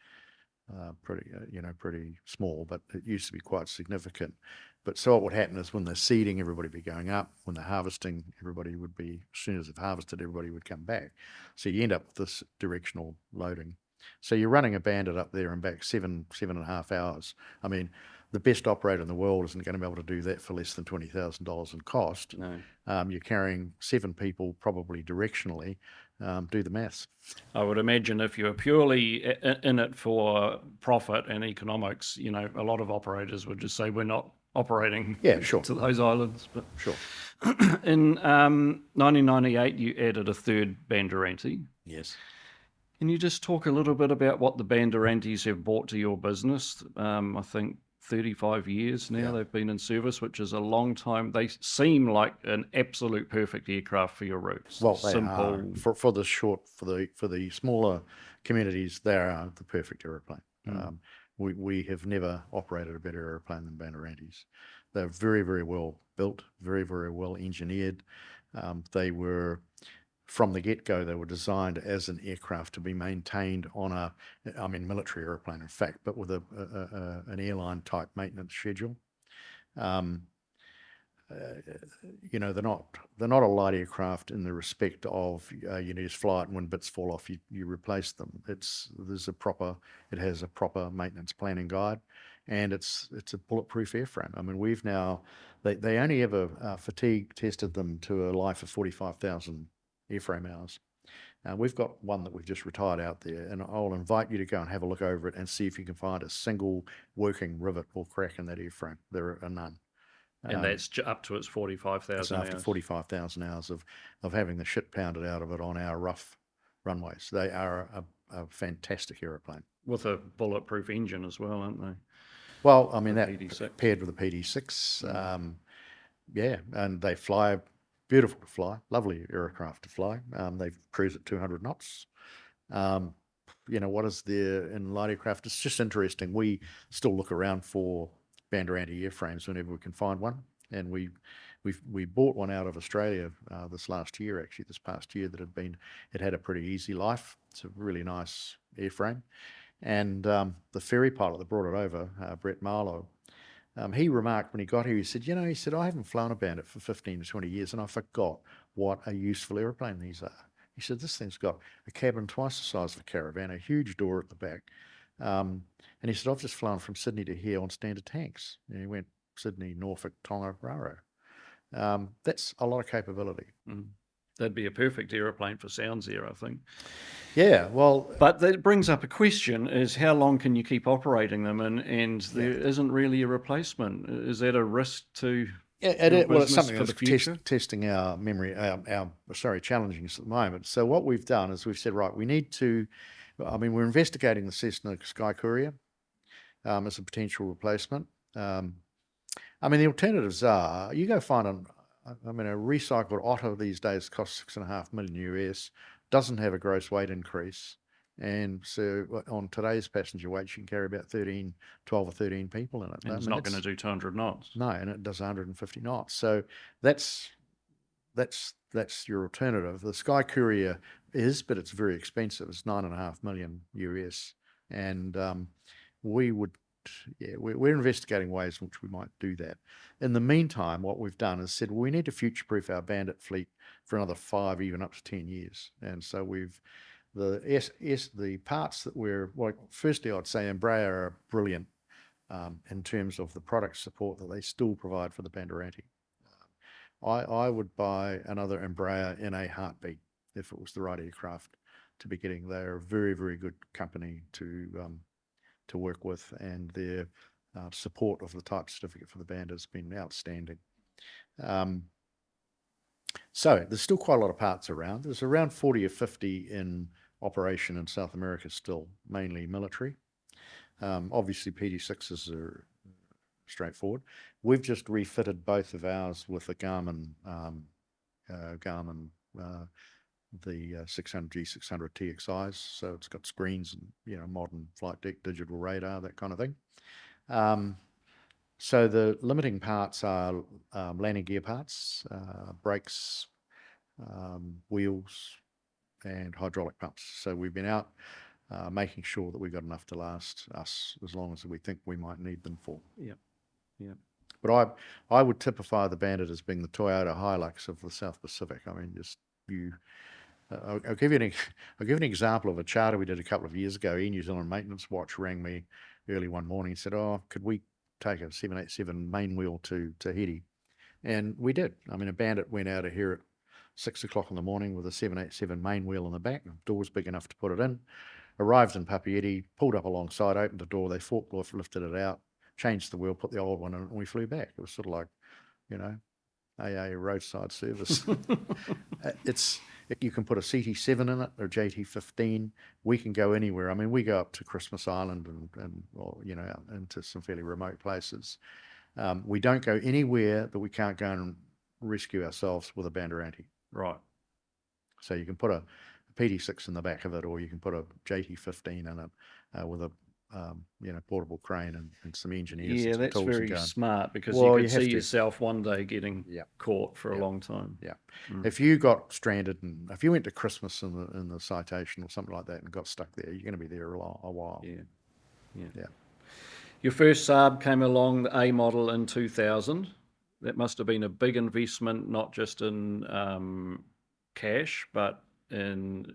small, but it used to be quite significant. But so what would happen is when they're seeding, everybody would be going up. When they're harvesting, everybody would be, as soon as they've harvested, everybody would come back. So you end up with this directional loading. So you're running a Bandit up there and back 7.5 hours. I mean, the best operator in the world isn't going to be able to do that for less than $20,000 in cost. No. You're carrying 7 people probably directionally. Do the maths. I would imagine if you're purely in it for profit and economics, you know, a lot of operators would just say we're not operating to those islands. But sure. In 1998, you added a third Bandeirante. Yes. Can you just talk a little bit about what the Bandeirantes have brought to your business? I think 35 years now they've been in service, which is a long time. They seem like an absolute perfect aircraft for your routes. Well, they are. For the smaller communities, they are the perfect aeroplane. We have never operated a better aeroplane than Bandeirantes. They're very, very well built, very, very well engineered. They were, from the get-go, they were designed as an aircraft to be maintained on military airplane, in fact, but with an airline-type maintenance schedule. You know, they're not a light aircraft in the respect of you just fly it and when bits fall off, you replace them. It has a proper maintenance planning guide, and it's a bulletproof airframe. I mean, they only ever fatigue tested them to a life of 45,000 airframe hours. We've got one that we've just retired out there, and I'll invite you to go and have a look over it and see if you can find a single working rivet or crack in that airframe. There are none. And that's up to its 45,000 It's after hours. 45,000 hours of having the shit pounded out of it on our rough runways. They are a fantastic aeroplane. With a bulletproof engine as well, aren't they? Well, I mean, that PD6. paired with the PD6, yeah, and they fly, beautiful to fly, lovely aircraft to fly. They cruise at 200 knots. What is there in light aircraft? It's just interesting. We still look around for Bandeirante airframes whenever we can find one, and we bought one out of Australia this past year that it had a pretty easy life. It's a really nice airframe, and the ferry pilot that brought it over, Brett Marlowe, he remarked when he got here, he said, I haven't flown a Bandit for 15 to 20 years, and I forgot what a useful airplane these are. He said, this thing's got a cabin twice the size of a Caravan, a huge door at the back. And he said, I've just flown from Sydney to here on standard tanks. And he went Sydney, Norfolk, Tonga, Raro. That's a lot of capability. That'd be a perfect aeroplane for Sounds Air, I think. Yeah, well... But that brings up a question, is how long can you keep operating them? And there isn't really a replacement. Is that a risk to... it's something that's testing our memory, challenging us at the moment. So what we've done is we've said, right, we need to... we're investigating the Cessna Sky Courier as a potential replacement. The alternatives are, you go find a recycled Otter these days costs $6.5 million US, doesn't have a gross weight increase. And so on today's passenger weight, you can carry about 12 or 13 people in it. And it's not going to do 200 knots. No, and it does 150 knots. So that's your alternative. The Sky Courier but it's very expensive. It's $9.5 million US. And we're investigating ways in which we might do that. In the meantime, what we've done is said, well, we need to future-proof our Bandit fleet for another 5, even up to 10 years. And so the parts that firstly, I'd say Embraer are brilliant in terms of the product support that they still provide for the Bandeirante. I would buy another Embraer in a heartbeat if it was the right aircraft to be getting. They're a very, very good company to work with, and their support of the type certificate for the band has been outstanding. So there's still quite a lot of parts around. There's around 40 or 50 in operation in South America still, mainly military. Obviously PD6s are straightforward. We've just refitted both of ours with a Garmin, the 600 G600 TXIs, so it's got screens and modern flight deck, digital radar, that kind of thing. So the limiting parts are landing gear parts, brakes, wheels, and hydraulic pumps. So we've been out making sure that we've got enough to last us as long as we think we might need them for. Yeah. But I would typify the Bandit as being the Toyota Hilux of the South Pacific. I'll give you an example of a charter we did a couple of years ago. Air New Zealand Maintenance Watch rang me early one morning and said, could we take a 787 main wheel to Tahiti? And we did. A Bandit went out of here at 6 o'clock in the morning with a 787 main wheel in the back, doors big enough to put it in, arrived in Papeete, pulled up alongside, opened the door, they forklift, lifted it out, changed the wheel, put the old one in, and we flew back. It was sort of like, AA roadside service. You can put a CT7 in it or JT15. We can go anywhere. We go up to Christmas Island and out into some fairly remote places. We don't go anywhere that we can't go and rescue ourselves with a Bandeirante. Right. So you can put a PD6 in the back of it, or you can put a JT15 in it with a portable crane and some engineers. Yeah, that's very smart, because you could see yourself one day getting caught for a long time. Yeah. If you got stranded and if you went to Christmas in the Citation or something like that and got stuck there, you're going to be there a while. Yeah. Your first Saab came along, the A model, in 2000. That must have been a big investment, not just in cash, but in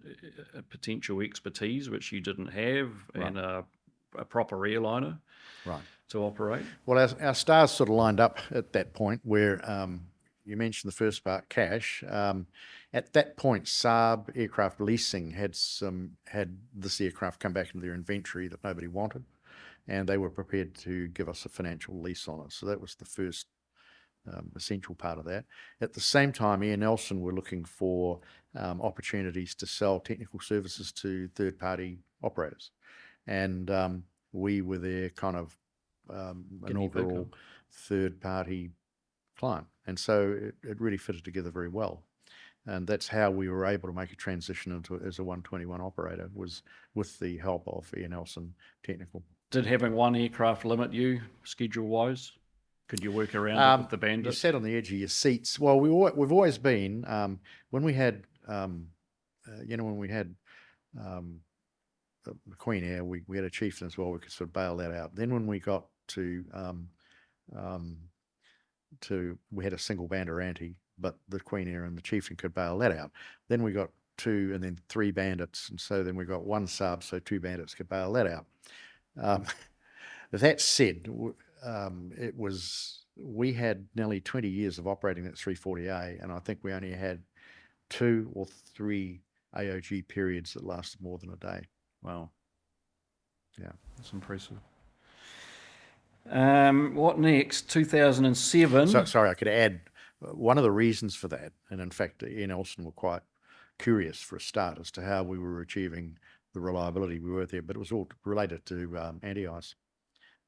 potential expertise, which you didn't have, and a proper airliner to operate. Well, our stars sort of lined up at that point where, you mentioned the first part, cash. At that point, Saab Aircraft Leasing had this aircraft come back into their inventory that nobody wanted, and they were prepared to give us a financial lease on it. So that was the first essential part of that. At the same time, Ian Nelson were looking for opportunities to sell technical services to third-party operators, and we were their kind of inaugural third-party client, and so it really fitted together very well. And that's how we were able to make a transition into as a 121 operator, was with the help of Ian Nelson Technical. Did having one aircraft limit you schedule-wise? Could you work around it with the Bandit? You sat on the edge of your seats. Well, we've always been when we had the Queen Air, we had a Chieftain as well. We could sort of bail that out. Then when we got to we had a single Bandeirante, but the Queen Air and the Chieftain could bail that out. Then we got 2 and then 3 Bandits, and so then we got 1 Saab, so 2 Bandits could bail that out. That said, we had nearly 20 years of operating that 340A, and I think we only had 2 or 3 AOG periods that lasted more than a day. Wow. Yeah. That's impressive. What next? 2007. So, sorry, I could add one of the reasons for that, and in fact, Ian Nelson were quite curious for a start as to how we were achieving the reliability we were there, but it was all related to anti-ice.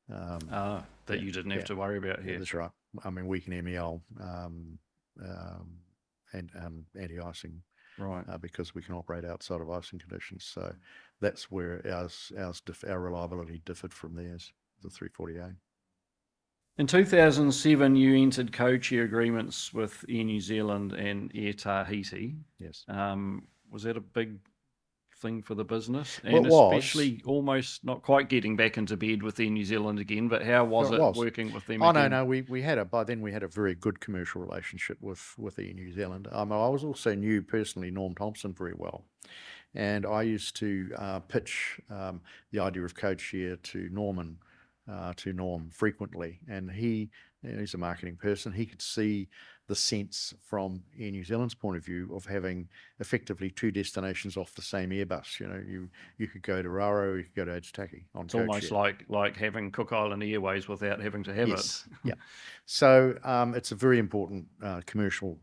That you didn't have to worry about here. Yeah, that's right. I mean, weakened MEL and anti-icing, right? Because we can operate outside of icing conditions. So that's where our reliability differed from theirs, the 340A. In 2007, you entered codeshare agreements with Air New Zealand and Air Tahiti. Yes. Was that a big thing for the business? And especially almost not quite getting back into bed with Air New Zealand again, but how was it working with them again? No, by then we had a very good commercial relationship with Air New Zealand. I was also knew personally Norm Thompson very well, and I used to pitch the idea of codeshare to Norm frequently, and he's a marketing person. He could see the sense from Air New Zealand's point of view of having effectively 2 destinations off the same Airbus. You could go to Raro, you could go to Aitutaki on It's almost like having Cook Island Airways without having to have it. Yeah. So it's a very important commercial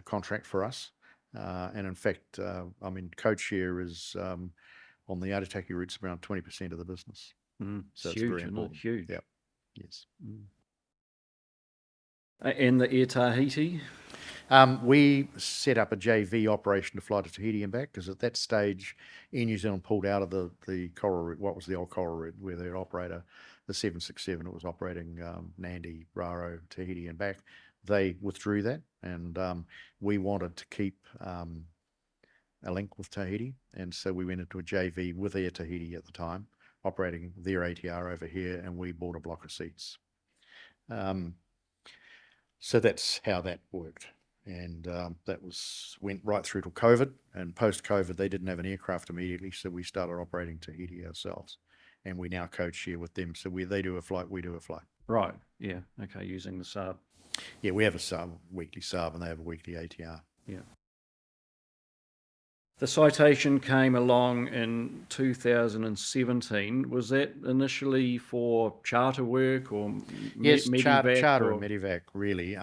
contract for us. And in fact, codeshare is on the Aitutaki routes around 20% of the business. So it's huge, very important. Huge. Yeah. Yes. And the Air Tahiti? We set up a JV operation to fly to Tahiti and back, because at that stage, Air New Zealand pulled out of the Coral route, what was the old Coral route, where their operator, the 767, it was operating Nandi, Raro, Tahiti and back. They withdrew that, and we wanted to keep a link with Tahiti, and so we went into a JV with Air Tahiti at the time, operating their ATR over here, and we bought a block of seats. So that's how that worked, and that went right through to COVID. And post-COVID, they didn't have an aircraft immediately, so we started operating Tahiti ourselves, and we now codeshare with them. So they do a flight, we do a flight. Right. Yeah. Okay. Using the Saab. Yeah, we have a Saab, weekly Saab, and they have a weekly ATR. Yeah. The Citation came along in 2017. Was that initially for charter work or yes, medevac? Charter and medevac, really.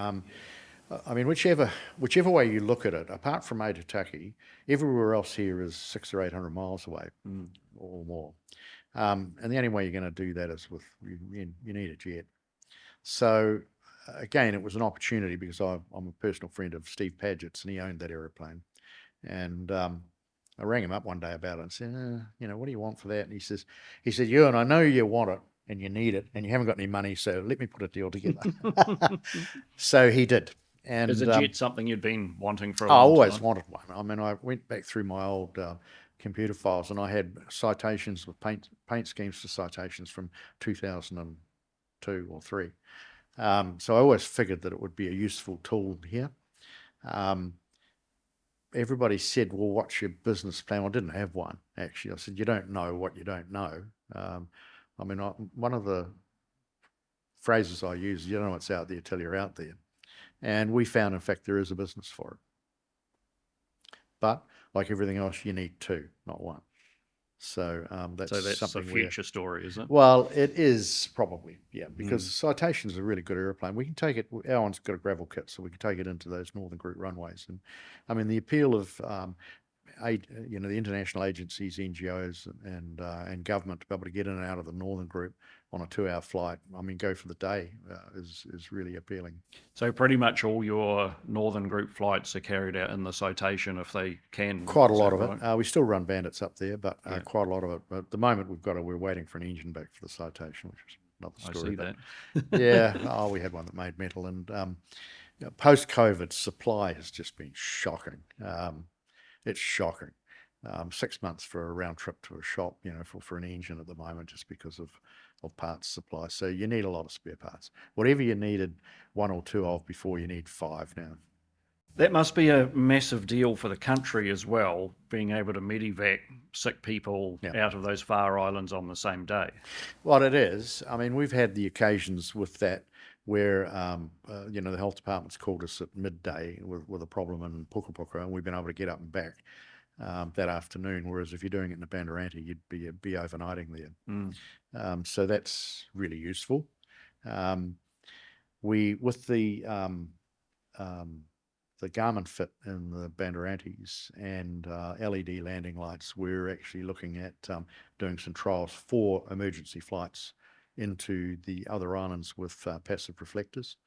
Whichever way you look at it, apart from Aitutaki, everywhere else here is 600 or 800 miles away or more. And the only way you're going to do that is with you need a jet. So again, it was an opportunity because I'm a personal friend of Steve Paget's, and he owned that aeroplane. And I rang him up one day about it and said, what do you want for that? And he said, Ewan, I know you want it and you need it and you haven't got any money, so let me put a deal together. So he did. And is a jet something you'd been wanting for a long time? I always wanted one. I went back through my old computer files, and I had citations with paint schemes for citations from 2002 or 3. So I always figured that it would be a useful tool here. Everybody said, well, what's your business plan? I didn't have one, actually. I said, you don't know what you don't know. One of the phrases I use, you don't know what's out there till you're out there. And we found, in fact, there is a business for it. But like everything else, you need two, not one. So that's a something future story, is it? Well, it is probably, yeah, because Citation's a really good airplane. We can take it, Ewan's got a gravel kit, so we can take it into those Northern Group runways. And I mean, the appeal of, the international agencies, NGOs, and government to be able to get in and out of the Northern Group on a 2-hour flight, I mean, go for the day, is really appealing. So pretty much all your Northern Group flights are carried out in the Citation if they can. Quite a lot of it. We still run Bandits up there, but quite a lot of it. But at the moment, we're waiting for an engine back for the Citation, which is another story. I see that. Yeah. We had one that made metal. And post-COVID, supply has just been shocking. It's shocking. 6 months for a round trip to a shop, for an engine at the moment, just because of parts supply. So you need a lot of spare parts. Whatever you needed 1 or 2 of before, you need 5 now. That must be a massive deal for the country as well, being able to medevac sick people out of those far islands on the same day. Well, it is. I mean, we've had the occasions with that where, the health department's called us at midday with a problem in Puka Puka, and we've been able to get up and back that afternoon, whereas if you're doing it in the Bandeirante, you'd be overnighting there. So that's really useful. With the Garmin fit in the Bandeirantes and LED landing lights, we're actually looking at doing some trials for emergency flights into the other islands with passive reflectors.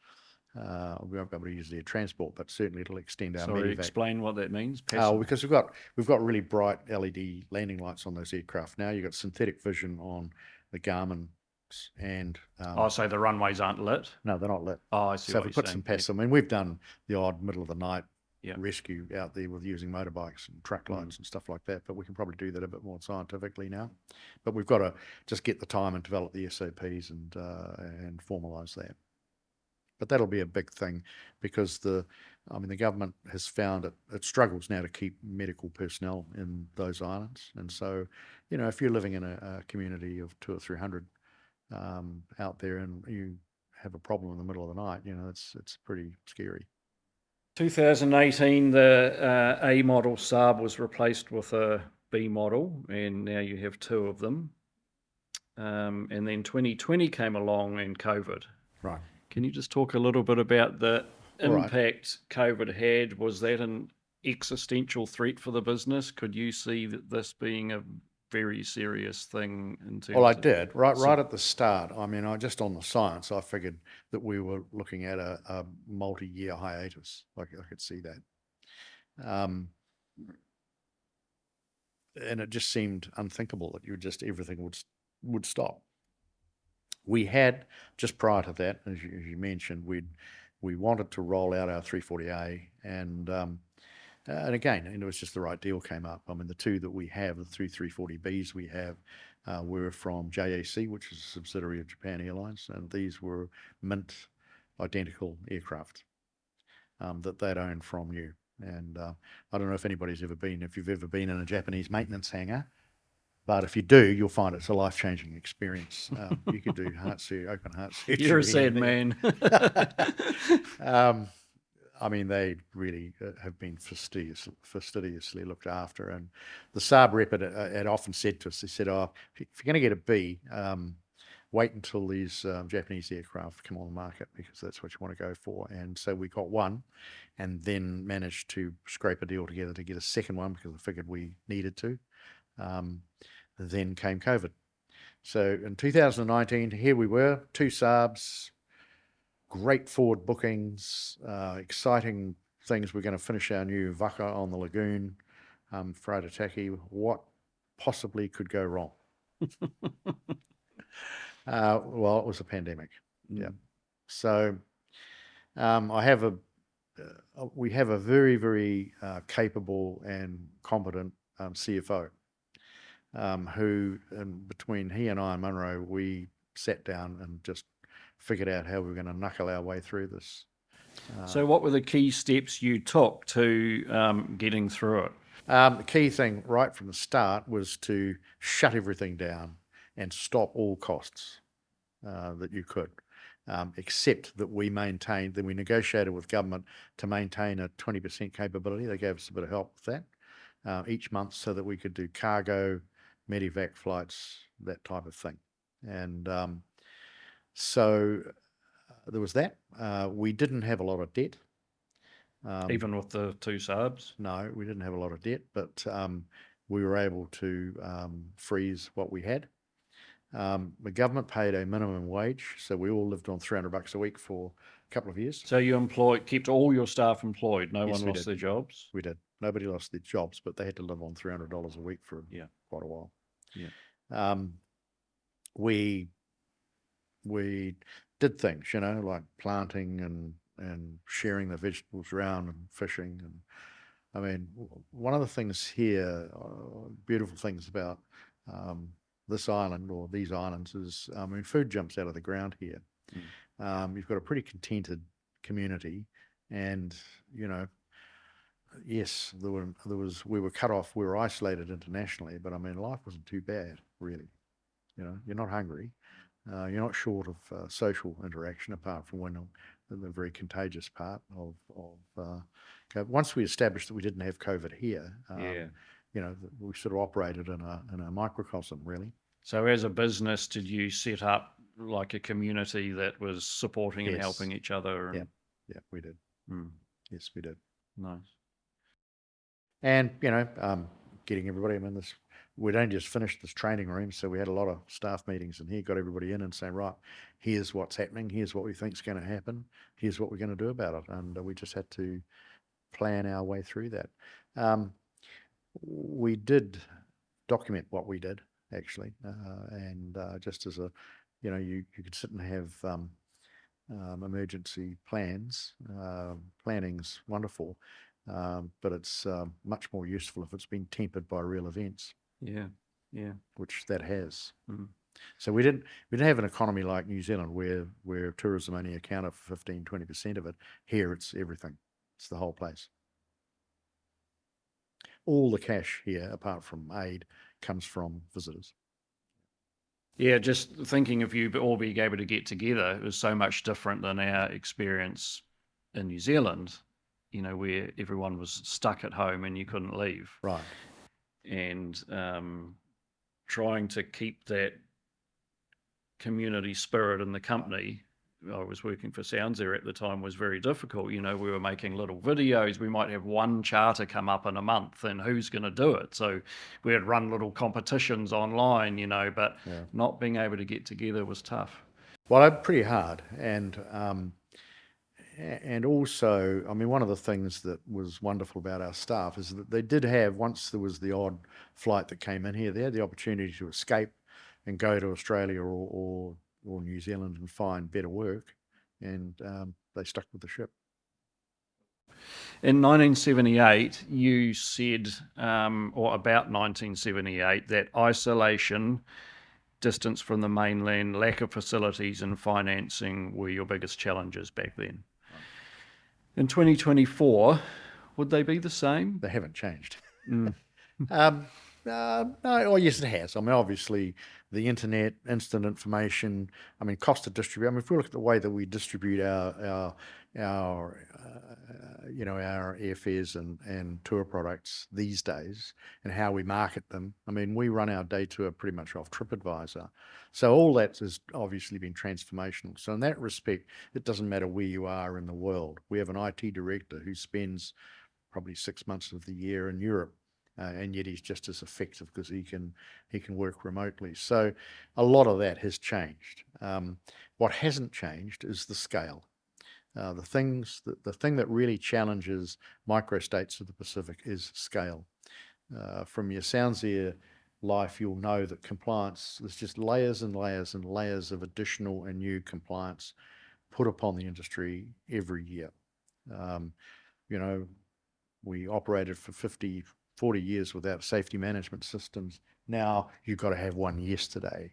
We won't be able to use their transport, but certainly it'll extend our medevac. Explain what that means. Because we've got really bright LED landing lights on those aircraft now. You've got synthetic vision on the Garmin, and so the runways aren't lit? No, they're not lit. I see. So if we put some passive, I mean, we've done the odd middle of the night rescue out there with using motorbikes and truck lights and stuff like that, but we can probably do that a bit more scientifically now. But we've got to just get the time and develop the SOPs and formalise that. But that'll be a big thing because the government has found it struggles now to keep medical personnel in those islands. And so, if you're living in a community of 200 or 300 out there and you have a problem in the middle of the night, it's pretty scary. 2018, the A model Saab was replaced with a B model, and now you have 2 of them. And then 2020 came along and COVID. Right. Can you just talk a little bit about the impact COVID had? Was that an existential threat for the business? Could you see this being a very serious thing in terms I did. Right at the start. I mean, just on the science, I figured that we were looking at a multi-year hiatus. I could see that. And it just seemed unthinkable that everything would stop. We had, just prior to that, as you mentioned, we wanted to roll out our 340A, and again, it was just the right deal came up. I mean, the 2 that we have, the 340Bs we have, were from JAC, which is a subsidiary of Japan Airlines, and these were mint identical aircraft that they'd owned from you. And I don't know if you've ever been in a Japanese maintenance hangar, but if you do, you'll find it's a life-changing experience. You could do open heart surgery. You're a sad man. I mean, they really have been fastidiously looked after. And the Saab rep had often said to us, he said, if you're going to get a B, wait until these Japanese aircraft come on the market, because that's what you want to go for. And so we got one and then managed to scrape a deal together to get a second one because I figured we needed to. Then came COVID. So in 2019, here we were, 2 Saabs, great forward bookings, exciting things. We're going to finish our new Vaka on the lagoon for Rarotonga. What possibly could go wrong? Well, it was a pandemic. Yeah. So we have a very, very capable and competent CFO who, between he and I and Munro, we sat down and just figured out how we were going to knuckle our way through this. So what were the key steps you took to getting through it? The key thing right from the start was to shut everything down and stop all costs that you could. except that we negotiated with government to maintain a 20% capability. They gave us a bit of help with that each month so that we could do cargo, medevac flights, that type of thing. And so there was that. We didn't have a lot of debt. Even with the 2 Saabs? No, we didn't have a lot of debt, but we were able to freeze what we had. The government paid a minimum wage, so we all lived on $300 a week for a couple of years. So you kept all your staff employed? No Yes, one we lost did. their jobs? We did. Nobody lost their jobs, but they had to live on $300 a week for quite a while. Yeah. We did things, like planting and sharing the vegetables around and fishing. And I mean, one of the things here, beautiful things about this island or these islands is, food jumps out of the ground here. You've got a pretty contented community, and yes, we were cut off, we were isolated internationally, but I mean, life wasn't too bad, really. You're not hungry, you're not short of social interaction, apart from when the very contagious part of COVID. Once we established that we didn't have COVID here, we sort of operated in a microcosm, really. So as a business, did you set up like a community that was supporting and Yes. helping each other? Yeah, we did. Yes, we did. Nice. And, getting everybody, we'd only just finished this training room, so we had a lot of staff meetings in here, got everybody in and saying, right, here's what's happening, here's what we think is going to happen, here's what we're going to do about it. And we just had to plan our way through that. We did document what we did, actually, and just as you could sit and have emergency plans. Planning's wonderful, but it's much more useful if it's been tempered by real events. Yeah. Which that has. So we didn't have an economy like New Zealand where tourism only accounted for 15-20% of it. Here it's everything. It's the whole place. All the cash here, apart from aid, comes from visitors. Yeah, just thinking of you all being able to get together, it was so much different than our experience in New Zealand, where everyone was stuck at home and you couldn't leave. Right. And trying to keep that community spirit in the company. I was working for Sounds Air at the time, was very difficult. We were making little videos. We might have one charter come up in a month, and who's going to do it? So we had run little competitions online, but not being able to get together was tough. Well, pretty hard. And also, one of the things that was wonderful about our staff is that they did have, once there was the odd flight that came in here, they had the opportunity to escape and go to Australia or New Zealand and find better work, and they stuck with the ship. In 1978, you said, or about 1978, that isolation, distance from the mainland, lack of facilities and financing were your biggest challenges back then. In 2024, would they be the same? They haven't changed. No, oh yes, it has. Obviously, the internet, instant information. Cost to distribute. If we look at the way that we distribute our airfares and tour products these days, and how we market them. We run our day tour pretty much off TripAdvisor. So all that has obviously been transformational. So in that respect, it doesn't matter where you are in the world. We have an IT director who spends probably 6 months of the year in Europe. And yet he's just as effective because he can work remotely. So a lot of that has changed. What hasn't changed is the scale. The thing that really challenges microstates of the Pacific is scale. From your Sounds Air life, you'll know that compliance, there's just layers and layers and layers of additional and new compliance put upon the industry every year. We operated for 40 years without safety management systems. Now you've got to have one yesterday.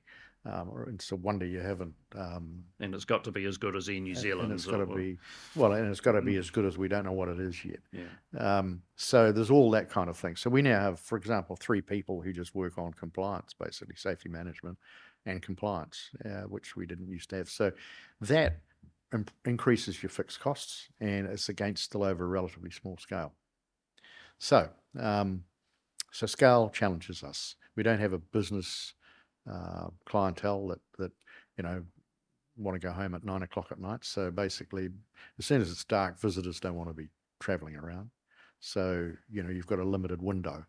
It's a wonder you haven't. And it's got to be as good as Air New Zealand. And it's got to be, and it's got to be as good as we don't know what it is yet. Yeah. So there's all that kind of thing. So we now have, for example, 3 people who just work on compliance, basically safety management, and compliance, which we didn't used to have. So that increases your fixed costs, and it's still over a relatively small scale. So, so scale challenges us. We don't have a business clientele that want to go home at 9 o'clock at night. So basically, as soon as it's dark, visitors don't want to be traveling around. So you've got a limited window.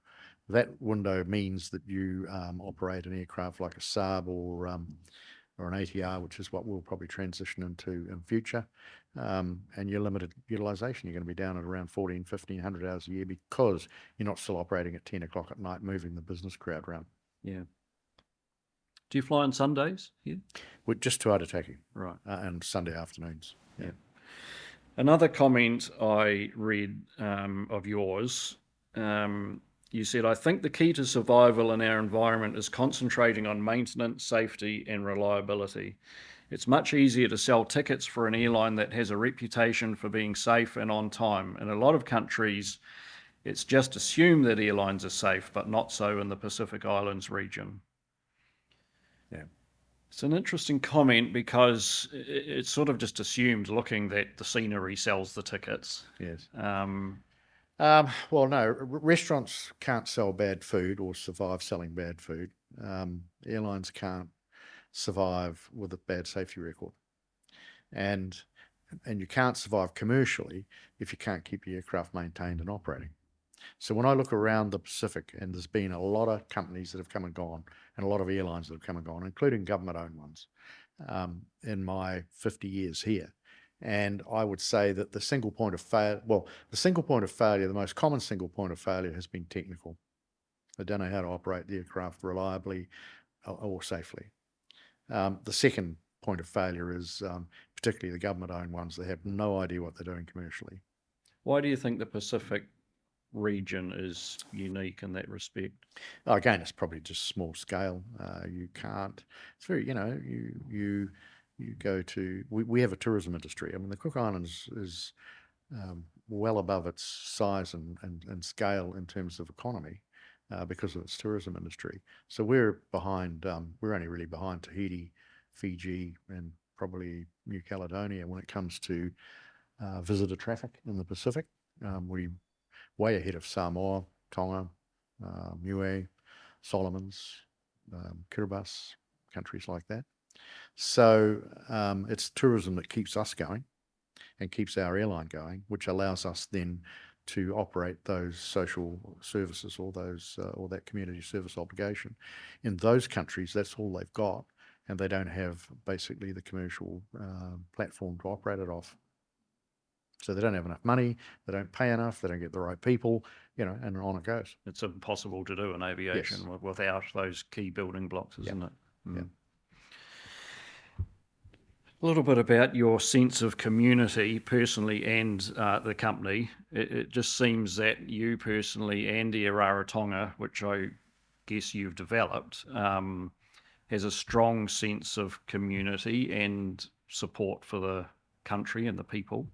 That window means that you operate an aircraft like a Saab or an ATR, which is what we'll probably transition into in future. And your limited utilization, you're going to be down at around 1,500 hours a year because you're not still operating at 10 o'clock at night, moving the business crowd around. Yeah. Do you fly on Sundays here? We're just to Airotaki. Right. And Sunday afternoons. Yeah. Another comment I read of yours, you said, I think the key to survival in our environment is concentrating on maintenance, safety, and reliability. It's much easier to sell tickets for an airline that has a reputation for being safe and on time. In a lot of countries, it's just assumed that airlines are safe, but not so in the Pacific Islands region. Yeah. It's an interesting comment because it's sort of just assumed, looking that the scenery sells the tickets. Yes. Well, no, restaurants can't sell bad food or survive selling bad food. Airlines can't survive with a bad safety record. And you can't survive commercially if you can't keep your aircraft maintained and operating. So when I look around the Pacific, and there's been a lot of companies that have come and gone, and a lot of airlines that have come and gone, including government-owned ones, in my 50 years here. And I would say that the single point of failure, the most common single point of failure has been technical. They don't know how to operate the aircraft reliably or safely. The second point of failure is particularly the government-owned ones. They have no idea what they're doing commercially. Why do you think the Pacific region is unique in that respect? Again, it's probably just small scale. You can't. It's very, you go to. We have a tourism industry. I mean, the Cook Islands is well above its size and scale in terms of economy because of its tourism industry. So we're behind. We're only really behind Tahiti, Fiji, and probably New Caledonia when it comes to visitor traffic in the Pacific. We way ahead of Samoa, Tonga, Niue, Solomons, Kiribati, countries like that. So it's tourism that keeps us going and keeps our airline going, which allows us then to operate those social services or that community service obligation. In those countries, that's all they've got, and they don't have basically the commercial platform to operate it off. So they don't have enough money, they don't pay enough, they don't get the right people, and on it goes. It's impossible to do in aviation without those key building blocks, isn't it? Yeah. A little bit about your sense of community personally and the company. It just seems that you personally and Air Rarotonga, which I guess you've developed, has a strong sense of community and support for the country and the people.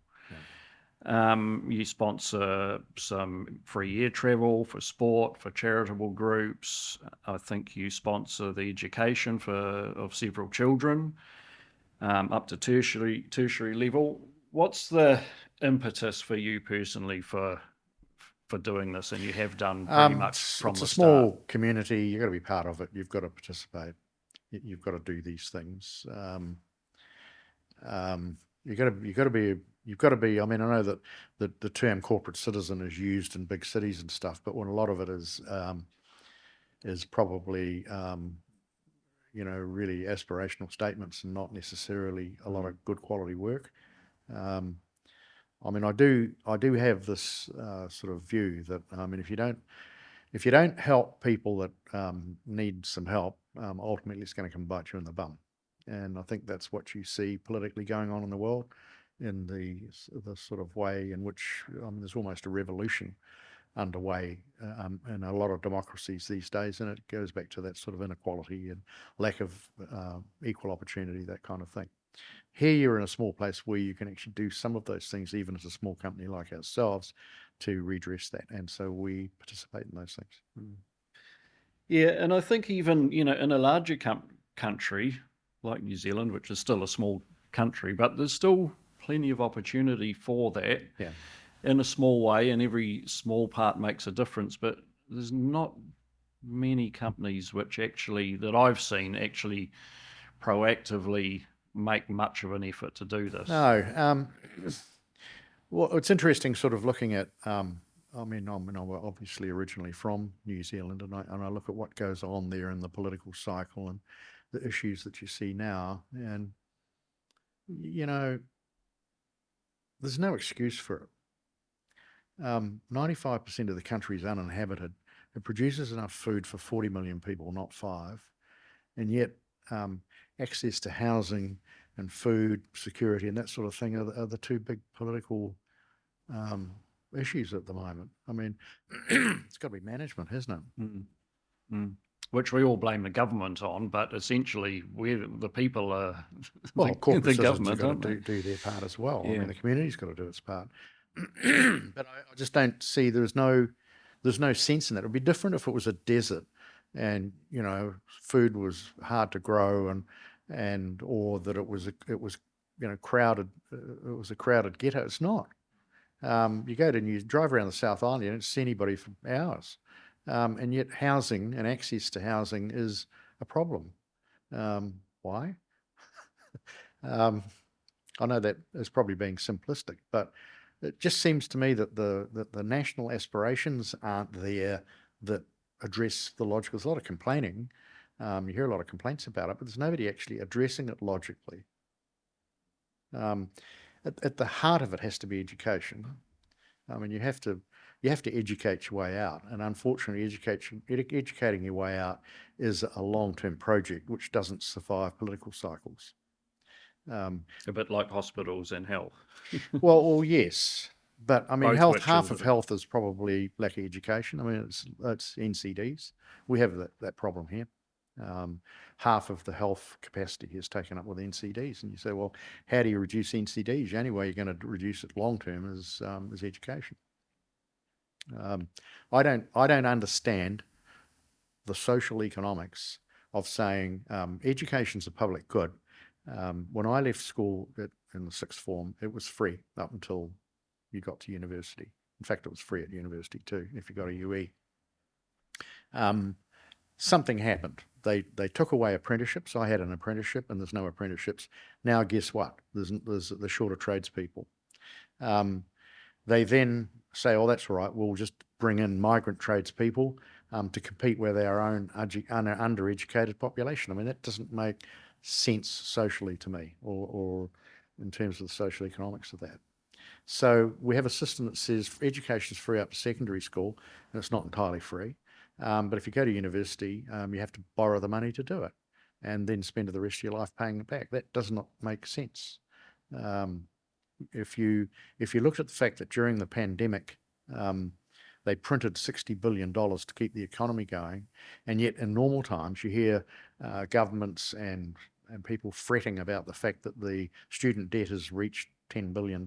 You sponsor some free air travel for sport, for charitable groups. I think you sponsor the education of several children up to tertiary level. What's the impetus for you personally for doing this? And you have done pretty much from the start. It's a small community. You've got to be part of it. You've got to participate. You've got to do these things. You've got to be. I mean, I know that the term corporate citizen is used in big cities and stuff, but when a lot of it is probably really aspirational statements and not necessarily a lot of good quality work. I mean, I do have this sort of view that if you don't help people that need some help, ultimately it's going to come bite you in the bum. And I think that's what you see politically going on in the world, in the sort of way in which there's almost a revolution underway in a lot of democracies these days, and it goes back to that sort of inequality and lack of equal opportunity, that kind of thing. Here you're in a small place where you can actually do some of those things, even as a small company like ourselves, to redress that, and so we participate in those things. Yeah, and I think even in a larger country like New Zealand, which is still a small country, but there's still plenty of opportunity for that in a small way, and every small part makes a difference. But there's not many companies which actually, that I've seen, actually proactively make much of an effort to do this. No. Well, it's interesting sort of looking at, I'm obviously originally from New Zealand, and I look at what goes on there in the political cycle and the issues that you see now, and, you know, there's no excuse for it. 95% of the country is uninhabited. It produces enough food for 40 million people, not 5. And yet access to housing and food security and that sort of thing are the two big political issues at the moment. I mean, it's got to be management, hasn't it? Which we all blame the government on, but essentially the people are corporate the government government, got to do their part as well. Yeah. I mean, the community's got to do its part. But I just don't see there's no sense in that. It would be different if it was a desert and, you know, food was hard to grow and or that it was crowded. It was a crowded ghetto. It's not. You drive around the South Island, you don't see anybody for hours, and yet housing and access to housing is a problem. Why? I know that is probably being simplistic, but it just seems to me that the national aspirations aren't there that address the logical. There's a lot of complaining. You hear a lot of complaints about it, but there's nobody actually addressing it logically. At the heart of it has to be education. I mean, you have to educate your way out, and unfortunately, educating your way out is a long-term project which doesn't survive political cycles. A bit like hospitals and health. well, yes, but I mean, Both half of health is probably lack of education. I mean, it's NCDs. We have that problem here. Half of the health capacity is taken up with NCDs, and you say, well, how do you reduce NCDs? The only way you're going to reduce it long term is education. I don't understand the social economics of saying education's a public good. When I left school in the sixth form, it was free up until you got to university. In fact, it was free at university too if you got a UE. Something happened. They took away apprenticeships. I had an apprenticeship, and there's no apprenticeships now. Guess what? There's the shorter tradespeople. They then say, "Oh, that's all right. We'll just bring in migrant tradespeople to compete with our own undereducated population." I mean, that doesn't make sense socially to me, or in terms of the social economics of that. So we have a system that says education is free up to secondary school, and it's not entirely free. But if you go to university, you have to borrow the money to do it, and then spend the rest of your life paying it back. That does not make sense. If you looked at the fact that during the pandemic, they printed $60 billion to keep the economy going, and yet in normal times you hear governments and people fretting about the fact that the student debt has reached $10 billion.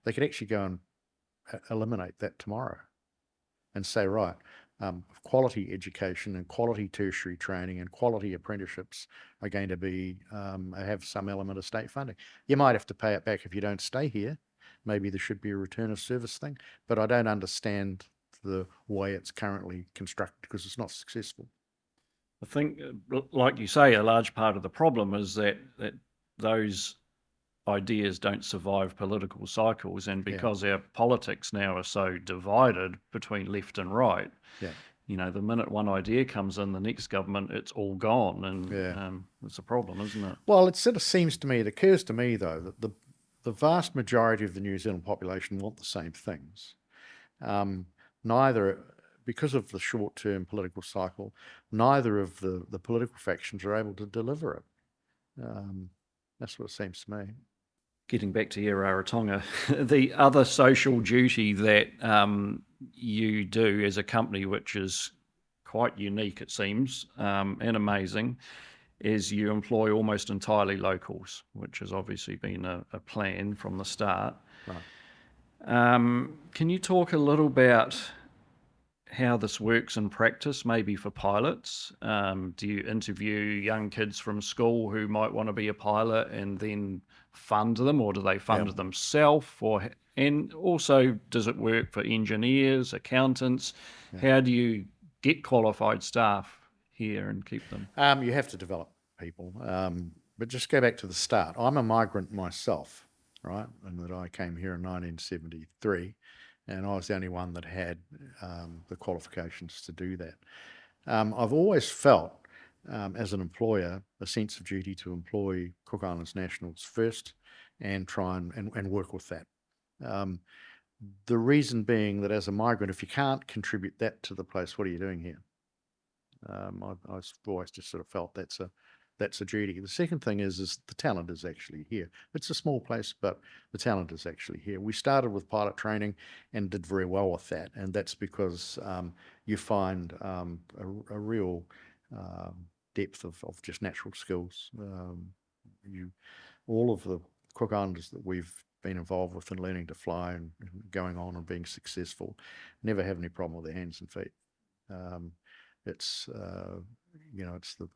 They could actually go and eliminate that tomorrow and say, right, quality education and quality tertiary training and quality apprenticeships are going to be have some element of state funding. You might have to pay it back if you don't stay here. Maybe there should be a return of service thing, but I don't understand the way it's currently constructed because it's not successful. I think, like you say, a large part of the problem is that those ideas don't survive political cycles, and because our politics now are so divided between left and right, you know, the minute one idea comes in, the next government, it's all gone, and it's a problem, isn't it? Well, it sort of seems to me, it occurs to me though, that the vast majority of the New Zealand population want the same things. Neither, because of the short-term political cycle, neither of the political factions are able to deliver it. That's what it seems to me. Getting back to Air Rarotonga, the other social duty that you do as a company, which is quite unique, it seems, and amazing, is you employ almost entirely locals, which has obviously been a plan from the start. Right. Can you talk a little about how this works in practice, maybe for pilots? Do you interview young kids from school who might want to be a pilot and then fund them, or do they fund themselves? And also, does it work for engineers, accountants? How do you get qualified staff here and keep them? You have to develop people. But just go back to the start. I'm a migrant myself, right? And that I came here in 1973, and I was the only one that had the qualifications to do that. I've always felt, as an employer, a sense of duty to employ Cook Islands nationals first and try and work with that. The reason being that as a migrant, if you can't contribute that to the place, what are you doing here? I've always just sort of felt that's a duty. The second thing is the talent is actually here. It's a small place, but the talent is actually here. We started with pilot training and did very well with that, and that's because you find a real depth of just natural skills. All of the Cook Islanders that we've been involved with in learning to fly and going on and being successful never have any problem with their hands and feet. It's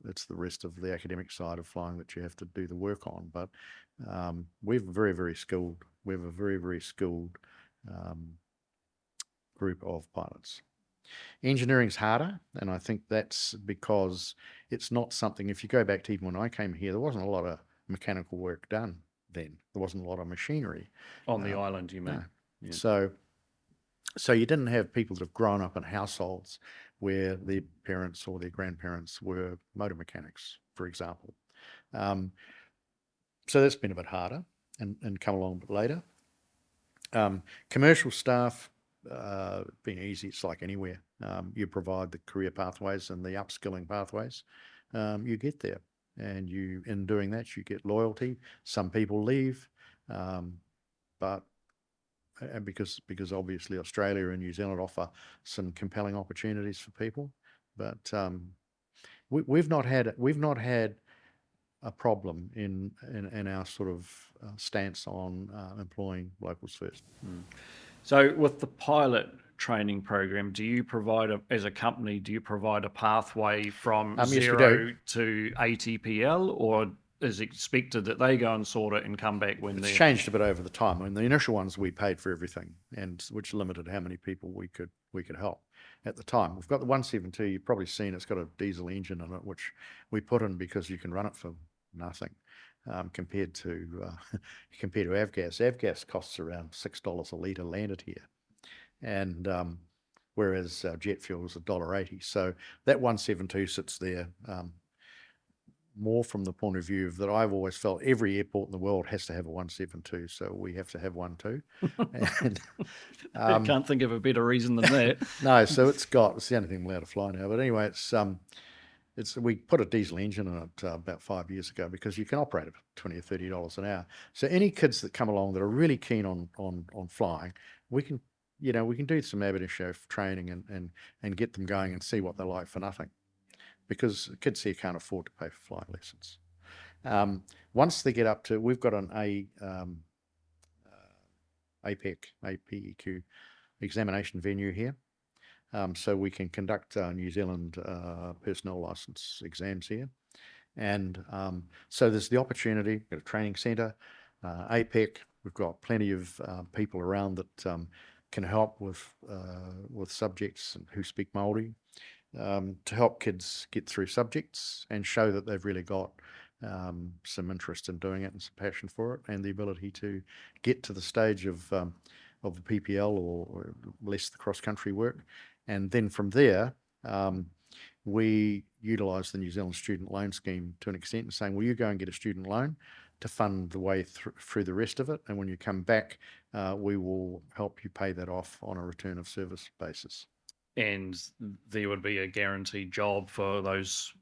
it's the rest of the academic side of flying that you have to do the work on. But we're very, very skilled. We have a very, very skilled group of pilots. Engineering's harder, and I think that's because it's not something. If you go back to even when I came here, there wasn't a lot of mechanical work done then. There wasn't a lot of machinery on the island. You mean? No. Yeah. So you didn't have people that have grown up in households where their parents or their grandparents were motor mechanics, for example. So that's been a bit harder and come along a bit later. Commercial staff, been easy. It's like anywhere. You provide the career pathways and the upskilling pathways. You get there, and in doing that, you get loyalty. Some people leave, but because obviously Australia and New Zealand offer some compelling opportunities for people, but we've not had a problem in our sort of stance on employing locals first. So with the pilot training program, do you provide as a company, do you provide a pathway from zero to ATPL, or is expected that they go and sort it and come back when it's changed a bit over the time. I mean, the initial ones we paid for everything, and which limited how many people we could help at the time. We've got the 172. You've probably seen it's got a diesel engine in it, which we put in because you can run it for nothing compared to avgas. Avgas costs around $6 a litre landed here, and whereas jet fuel is $1.80. So that 172 sits there. More from the point of view of that I've always felt every airport in the world has to have a 172, so we have to have one too. And, I can't think of a better reason than that. No, so it's the only thing we're allowed to fly now. But anyway, we put a diesel engine in it about 5 years ago because you can operate it for $20 or $30 an hour. So any kids that come along that are really keen on flying, we can do some amateur training and get them going and see what they're like for nothing. Because kids here can't afford to pay for flying lessons. Once they get up to, we've got an APEQ examination venue here, so we can conduct New Zealand personnel license exams here, and so there's the opportunity. We've got a training centre, APEC. We've got plenty of people around that can help with subjects who speak Māori. To help kids get through subjects and show that they've really got some interest in doing it and some passion for it, and the ability to get to the stage of the PPL or less the cross-country work. And then from there, we utilise the New Zealand Student Loan Scheme to an extent and saying, well, you go and get a student loan to fund the way through the rest of it, and when you come back, we will help you pay that off on a return of service basis. And there would be a guaranteed job for those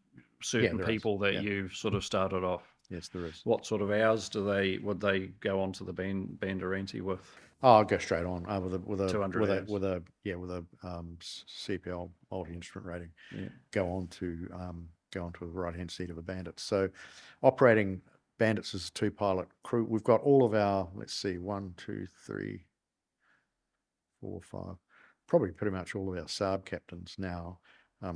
certain people that you've sort of started off. Yes, there is. What sort of hours would they go on to the Bandeirante with? Oh, I'll go straight on with a 200 hours. with a CPL multi-instrument rating. Yeah. Go on to the right-hand seat of a Bandit. So, operating Bandits is a 2-pilot crew. We've got all of our 1, 2, 3, 4, 5. probably pretty much all of our Saab captains now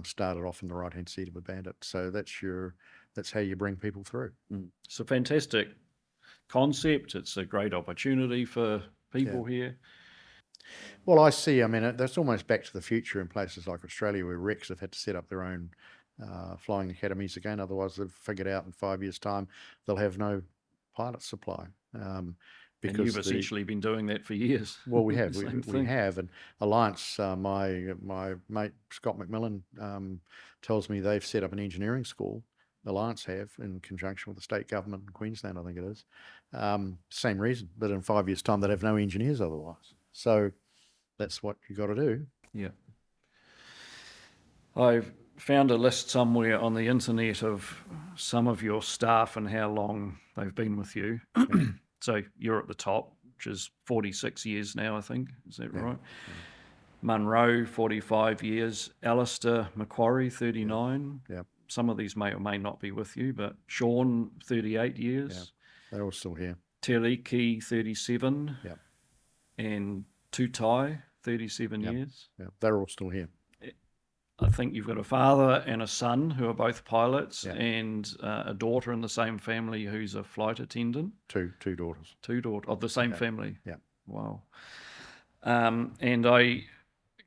started off in the right-hand seat of a Bandit. So that's how you bring people through. It's a fantastic concept. It's a great opportunity for people here. Well, I see. I mean, that's almost back to the future in places like Australia, where Rex have had to set up their own flying academies again. Otherwise, they've figured out in 5 years' time they'll have no pilot supply. Because and you've essentially been doing that for years. Well, we have. we have. And Alliance, my mate Scott McMillan tells me they've set up an engineering school. Alliance have, in conjunction with the state government in Queensland, I think it is. Same reason, but in 5 years' time, they'd have no engineers otherwise. So that's what you got to do. Yeah. I've found a list somewhere on the internet of some of your staff and how long they've been with you. So you're at the top, which is 46 years now, I think. Is that right? Yeah. Munro, 45 years. Alistair Macquarie, 39. Yeah. Some of these may or may not be with you, but Sean, 38 years. Yeah. They're all still here. Teriki, 37. Yeah. And Tutai, 37 years. Yeah. They're all still here. I think you've got a father and a son who are both pilots, and a daughter in the same family who's a flight attendant. Two daughters. Two daughters of the same family. Yeah. Wow. And I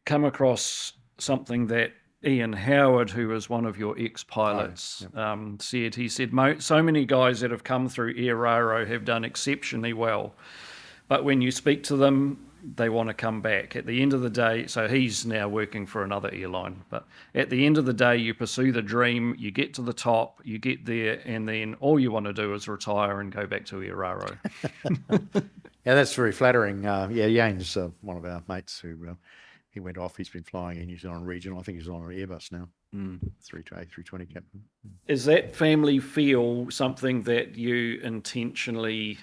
come across something that Ian Howard, who was one of your ex-pilots, said. He said, so many guys that have come through Air Raro have done exceptionally well, but when you speak to them, they want to come back. At the end of the day, so he's now working for another airline, but at the end of the day, you pursue the dream, you get to the top, you get there, and then all you want to do is retire and go back to Air Raro. Yeah, that's very flattering. Yane's one of our mates who he went off. He's been flying in New Zealand regional. I think he's on an Airbus now. A320 captain. Is that family feel something that you intentionally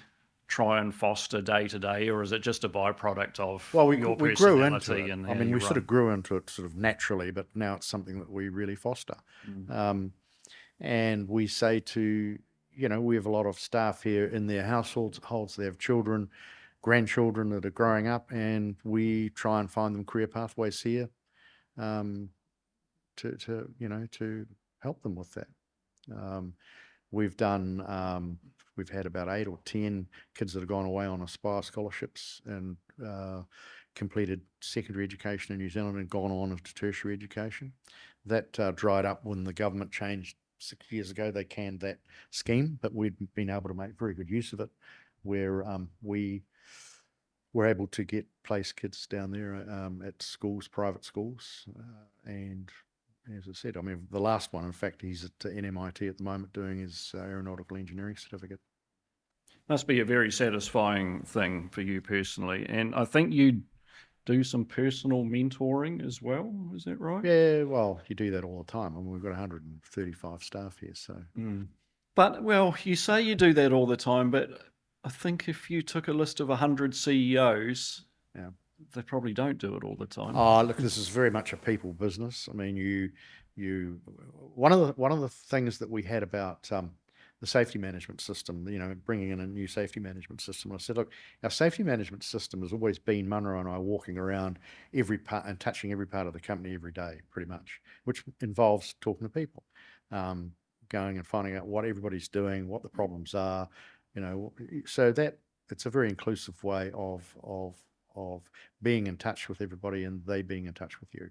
try and foster day to day, or is it just a byproduct of your personality? Grew into it. And I mean, we sort of grew into it sort of naturally, but now it's something that we really foster. And we say to, we have a lot of staff here in their households. They have children, grandchildren that are growing up, and we try and find them career pathways here to help them with that. We've had about 8 or 10 kids that have gone away on Aspire scholarships and completed secondary education in New Zealand and gone on into tertiary education. That dried up when the government changed 6 years ago. They canned that scheme, but we've been able to make very good use of it, where we were able to place kids down there at schools, private schools, and as I said, I mean, the last one, in fact, he's at NMIT at the moment doing his aeronautical engineering certificate. Must be a very satisfying thing for you personally. And I think you do some personal mentoring as well. Is that right? Yeah, well, you do that all the time. I mean, we've got 135 staff here, so. But, well, you say you do that all the time, but I think if you took a list of 100 CEOs, they probably don't do it all the time. Oh, look, this is very much a people business. I mean, one of the things that we had about the safety management system, bringing in a new safety management system. I said, look, our safety management system has always been Munro and I walking around every part and touching every part of the company every day, pretty much, which involves talking to people, going and finding out what everybody's doing, what the problems are, so that it's a very inclusive way of being in touch with everybody and they being in touch with you.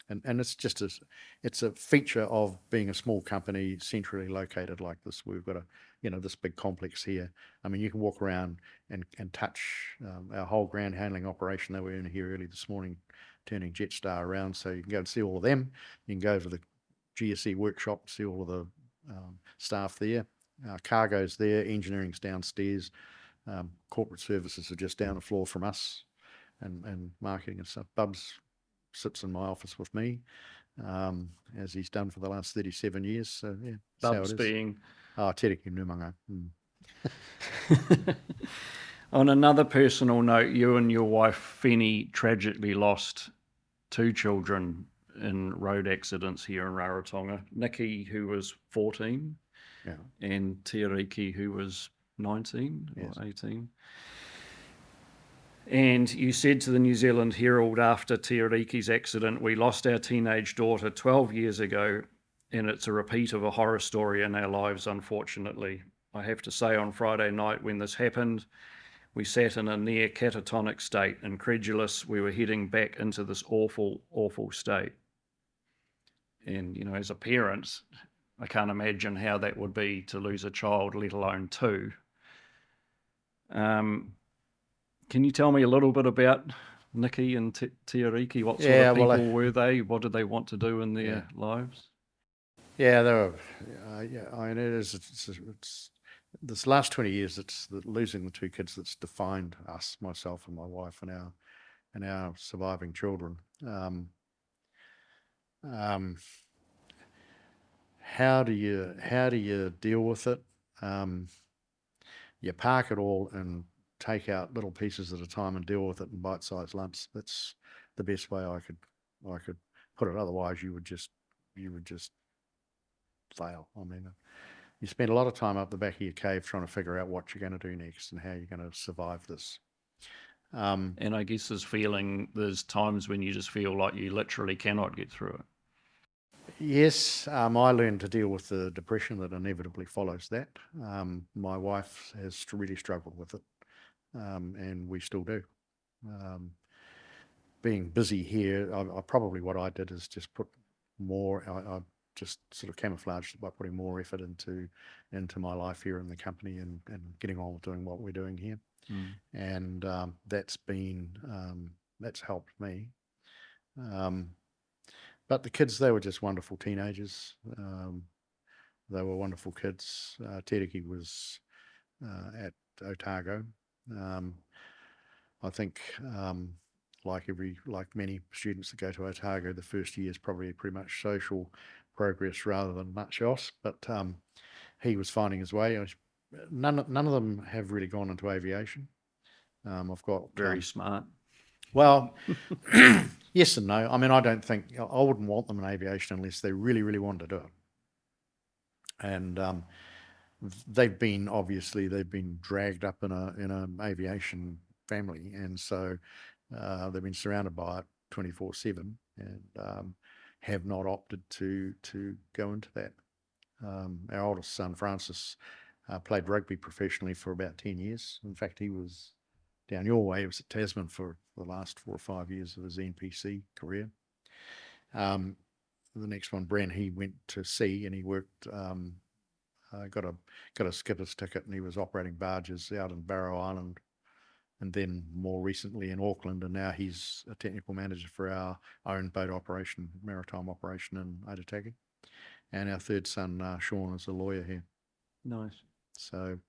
And it's a feature of being a small company centrally located like this. We've got this big complex here. I mean, you can walk around and touch our whole ground handling operation that we're in here early this morning, turning Jetstar around. So you can go and see all of them. You can go over to the GSE workshop, see all of the staff there. Cargo's there, engineering's downstairs. Corporate services are just down the floor from us, and marketing and stuff. Bubs sits in my office with me, as he's done for the last 37 years. So yeah, Bubs being Tereki Numanga. On another personal note, you and your wife Fenny tragically lost 2 children in road accidents here in Rarotonga. Nikki, who was 14, and Tereki, who was 19 or 18. And you said to the New Zealand Herald after Te Ariki's accident, "We lost our teenage daughter 12 years ago, and it's a repeat of a horror story in our lives, unfortunately. I have to say, on Friday night when this happened, we sat in a near catatonic state, incredulous we were heading back into this awful, awful state." And, you know, as a parent, I can't imagine how that would be to lose a child, let alone two. Can you tell me a little bit about Nikki and Te Ariki? What sort of people were they? What did they want to do in their lives? Yeah, they were. I mean, it's this last 20 years. It's losing the two kids that's defined us, myself and my wife, and our surviving children. How do you deal with it? You park it all and take out little pieces at a time and deal with it in bite-sized lumps. That's the best way I could put it. Otherwise, you would just fail. I mean, you spend a lot of time up the back of your cave trying to figure out what you're going to do next and how you're going to survive this. And I guess there's times when you just feel like you literally cannot get through it. Yes, I learned to deal with the depression that inevitably follows that. My wife has really struggled with it, and we still do. Being busy here, probably what I did is just put more. I just sort of camouflaged it by putting more effort into my life here in the company and getting on with doing what we're doing here, and that's helped me. But the kids, they were just wonderful teenagers. They were wonderful kids. Tereki was at Otago. I think, like many students that go to Otago, the first year is probably pretty much social progress rather than much else. But he was finding his way. None of them have really gone into aviation. I've got very smart. Well, yes and no. I mean, I wouldn't want them in aviation unless they really, really wanted to do it. And they've been dragged up in an aviation family, and so they've been surrounded by it 24/7, and have not opted to go into that. Our oldest son, Francis, played rugby professionally for about 10 years. In fact, he was down your way. He was at Tasman for the last 4 or 5 years of his NPC career. The next one, Bren, he went to sea and he worked, got a skipper's ticket, and he was operating barges out in Barrow Island, and then more recently in Auckland, and now he's a technical manager for our own boat operation, maritime operation in Airotanga. And our third son, Sean, is a lawyer here. Nice. So,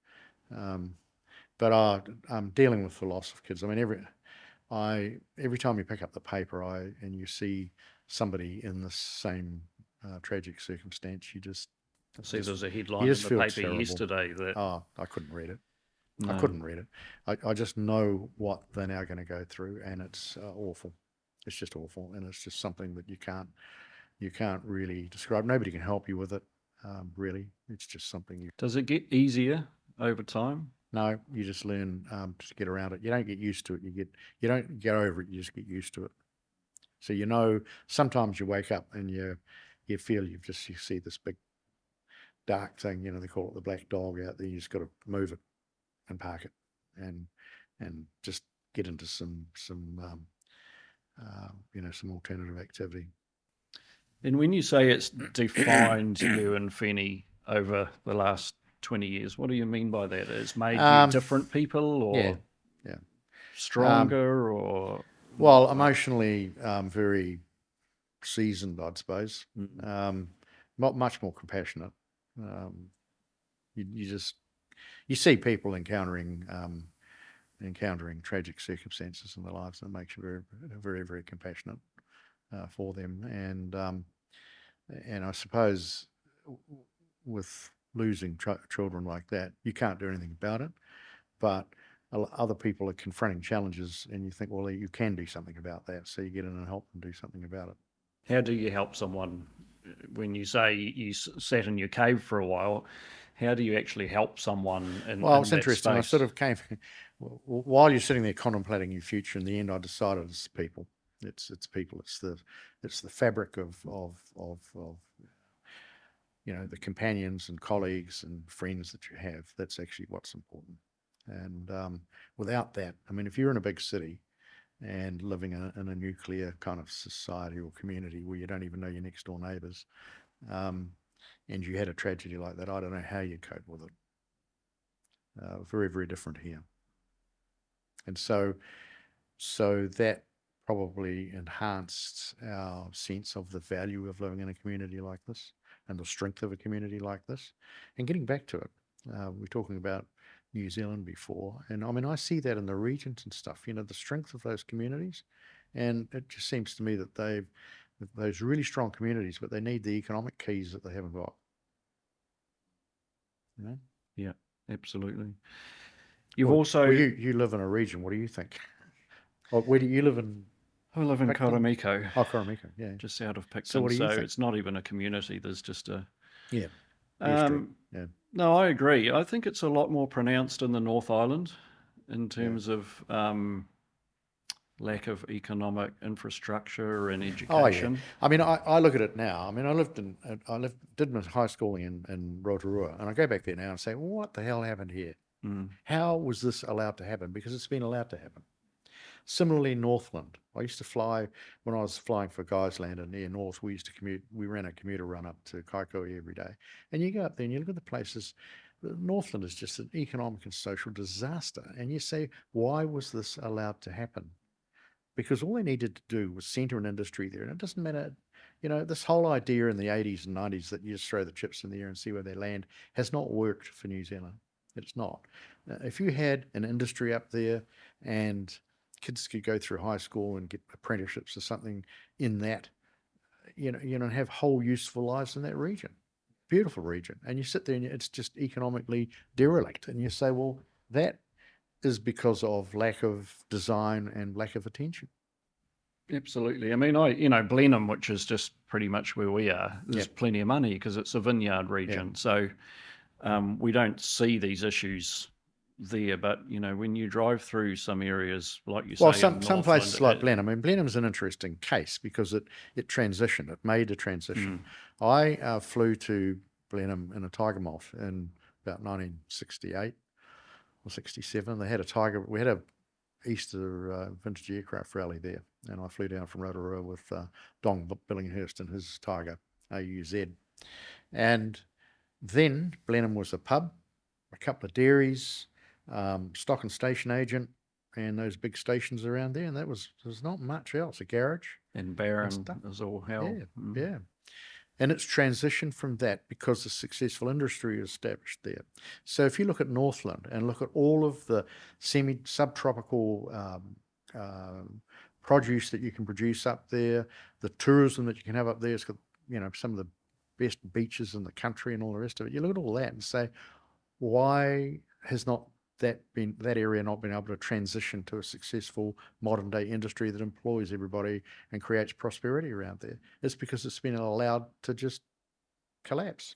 but I'm dealing with the loss of kids. I mean, every time you pick up the paper, and you see somebody in the same tragic circumstance, you just see there's a headline in the paper terrible. Yesterday that I couldn't read it. No. I couldn't read it. I just know what they're now going to go through, and it's awful. It's just awful, and it's just something that you can't really describe. Nobody can help you with it. Really, it's just something. Does it get easier over time? No, you just learn to get around it. You don't get used to it. You don't get over it. You just get used to it. So sometimes you wake up and you feel you see this big dark thing. They call it the black dog out there. You just got to move it and park it, and just get into some alternative activity. And when you say it's defined you and Fenny over the last 20 years, what do you mean by that? It's made you different people, or stronger, or? Well, emotionally, very seasoned, I suppose. Not much more compassionate. You see people encountering tragic circumstances in their lives, and it makes you very, very, very compassionate for them. And I suppose with losing children like that, you can't do anything about it, but other people are confronting challenges, and you think, well, you can do something about that, so you get in and help them do something about it. How do you help someone? When you say you sat in your cave for a while, how do you actually help someone in it's interesting. Space? I sort of while you're sitting there contemplating your future, in the end, I decided it's people. It's people. It's the fabric of the companions and colleagues and friends that you have. That's actually what's important. And without that, I mean, if you're in a big city and living in a nuclear kind of society or community where you don't even know your next door neighbours, and you had a tragedy like that, I don't know how you cope with it. Very, very different here. And so that probably enhanced our sense of the value of living in a community like this and the strength of a community like this. And getting back to it, we're talking about New Zealand before, and I mean, I see that in the regions and stuff, the strength of those communities. And it just seems to me that those really strong communities, but they need the economic keys that they haven't got. Yeah, absolutely. You live in a region. What do you think? Where do you live in? I live in Koromiko. Oh, Koromiko, yeah. Just out of Picton. So what do you think? It's not even a community. There's just a... Yeah. Yeah. No, I agree. I think it's a lot more pronounced in the North Island in terms of lack of economic infrastructure and education. Oh, yeah. I mean, I look at it now. I mean, did my high schooling in Rotorua, and I go back there now and say, well, what the hell happened here? How was this allowed to happen? Because it's been allowed to happen. Similarly, Northland. I used to fly, when I was flying for Guysland and Air North, we used to commute, we ran a commuter run up to Kaikoui every day. And you go up there and you look at the places, Northland is just an economic and social disaster. And you say, why was this allowed to happen? Because all they needed to do was centre an industry there. And it doesn't matter, this whole idea in the 80s and 90s that you just throw the chips in the air and see where they land has not worked for New Zealand. It's not. If you had an industry up there and kids could go through high school and get apprenticeships or something in that, have whole useful lives in that region. Beautiful region. And you sit there and it's just economically derelict. And you say, well, that is because of lack of design and lack of attention. Absolutely. I mean, Blenheim, which is just pretty much where we are, there's plenty of money because it's a vineyard region. Yeah. So we don't see these issues there, but when you drive through some areas, like you say, well, some places like Blenheim. I mean, Blenheim's an interesting case because it transitioned. It made a transition. I flew to Blenheim in a Tiger Moth in about 1968 or 67. They had a Tiger. We had a Easter vintage aircraft rally there, and I flew down from Rotorua with Dong Billinghurst and his Tiger AUZ. And then Blenheim was a pub, a couple of dairies, stock and station agent, and those big stations around there, and there's not much else. A garage and Barron is all hell. Yeah. And it's transitioned from that because the successful industry is established there. So if you look at Northland and look at all of the subtropical produce that you can produce up there, the tourism that you can have up there, it's got some of the best beaches in the country and all the rest of it. You look at all that and say, why has not that area not been able to transition to a successful modern day industry that employs everybody and creates prosperity around there? It's because it's been allowed to just collapse.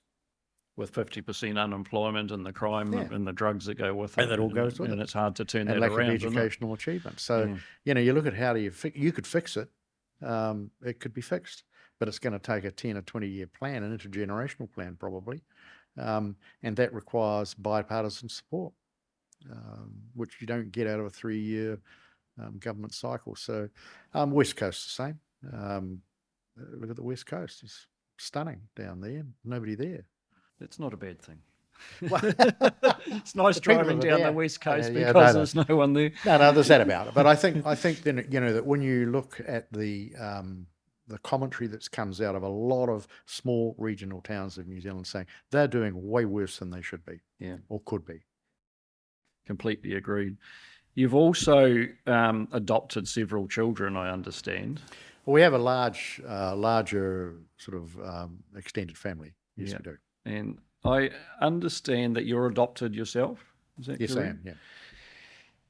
With 50% unemployment and the crime and the drugs that go with it. And that all goes with it. And it's hard to turn and that lack around. Of educational achievement. So, you look at how do you you could fix it. It could be fixed, but it's going to take a 10 or 20 year plan, an intergenerational plan probably. And that requires bipartisan support, which you don't get out of a 3-year government cycle. So West Coast the same. Look at the West Coast. It's stunning down there. Nobody there. That's not a bad thing. It's nice driving down the West Coast because there's no one there. No, there's that about it. But I think then, that when you look at the commentary that comes out of a lot of small regional towns of New Zealand saying they're doing way worse than they should be, or could be. Completely agreed. You've also adopted several children, I understand. Well, we have a larger sort of extended family. Yes, we do. And I understand that you're adopted yourself. Is that correct? Yes, I am, yeah.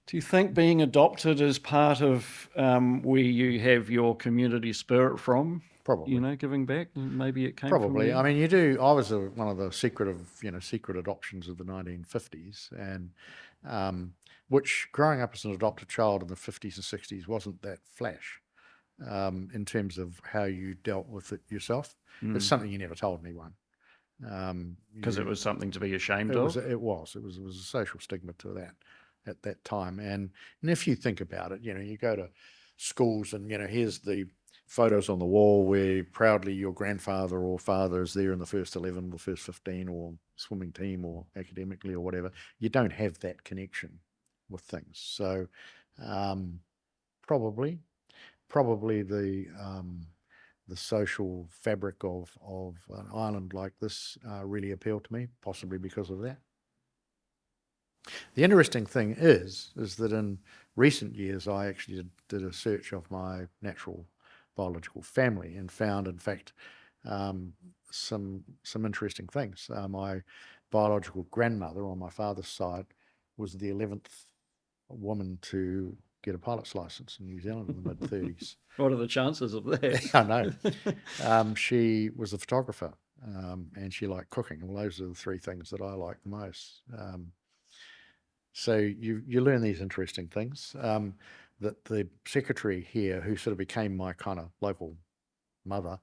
Do you think being adopted is part of where you have your community spirit from? Probably. Giving back? Maybe it came Probably. from I mean, you do. I was one of the secret adoptions of the 1950s. And which growing up as an adopted child in the 50s and 60s wasn't that flash in terms of how you dealt with it yourself. It's something you never told anyone. Because it was something to be ashamed It of? was a social stigma to that at that time. And if you think about it, you go to schools and, here's the photos on the wall where proudly your grandfather or father is there in the first 11, the first 15, or swimming team, or academically, or whatever. You don't have that connection with things. So probably the social fabric of an island like this really appealed to me, possibly because of that. The interesting thing is that in recent years I actually did a search of my natural biological family and found, in fact, some interesting things. My biological grandmother on my father's side was the 11th woman to get a pilot's license in New Zealand in the mid-30s. What are the chances of that? I know. She was a photographer, and she liked cooking. Well, those are the three things that I like the most. So you learn these interesting things. That the secretary here, who sort of became my kind of local mother,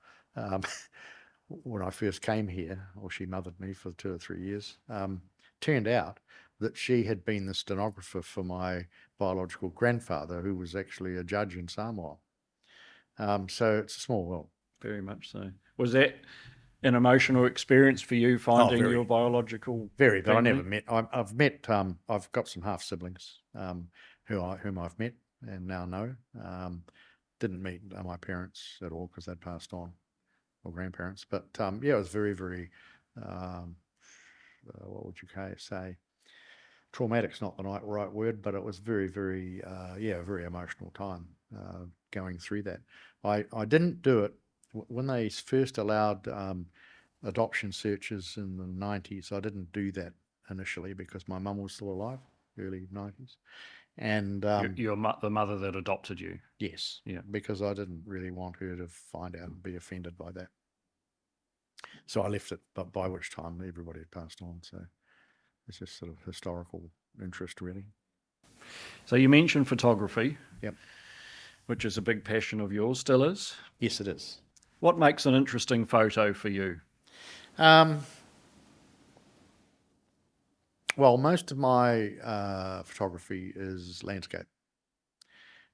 when I first came here, or she mothered me for 2 or 3 years, turned out that she had been the stenographer for my biological grandfather, who was actually a judge in Samoa. So it's a small world. Very much so. Was that an emotional experience for you, finding your biological Very, but family? I never met. I've met. I've got some half siblings whom I've met and now know. Didn't meet my parents at all because they'd passed on, or grandparents. But yeah, it was very, very. What would you say? Traumatic's not the right word, but it was very, very, a very emotional time going through that. I didn't do it when they first allowed adoption searches in the 90s. I didn't do that initially because my mum was still alive, early 90s. And the mother that adopted you? Yes. Yeah. Because I didn't really want her to find out and be offended by that. So I left it, but by which time everybody had passed on. So it's just sort of historical interest, really. So you mentioned photography. Yep. Which is a big passion of yours, still is? Yes, it is. What makes an interesting photo for you? Well, most of my photography is landscape.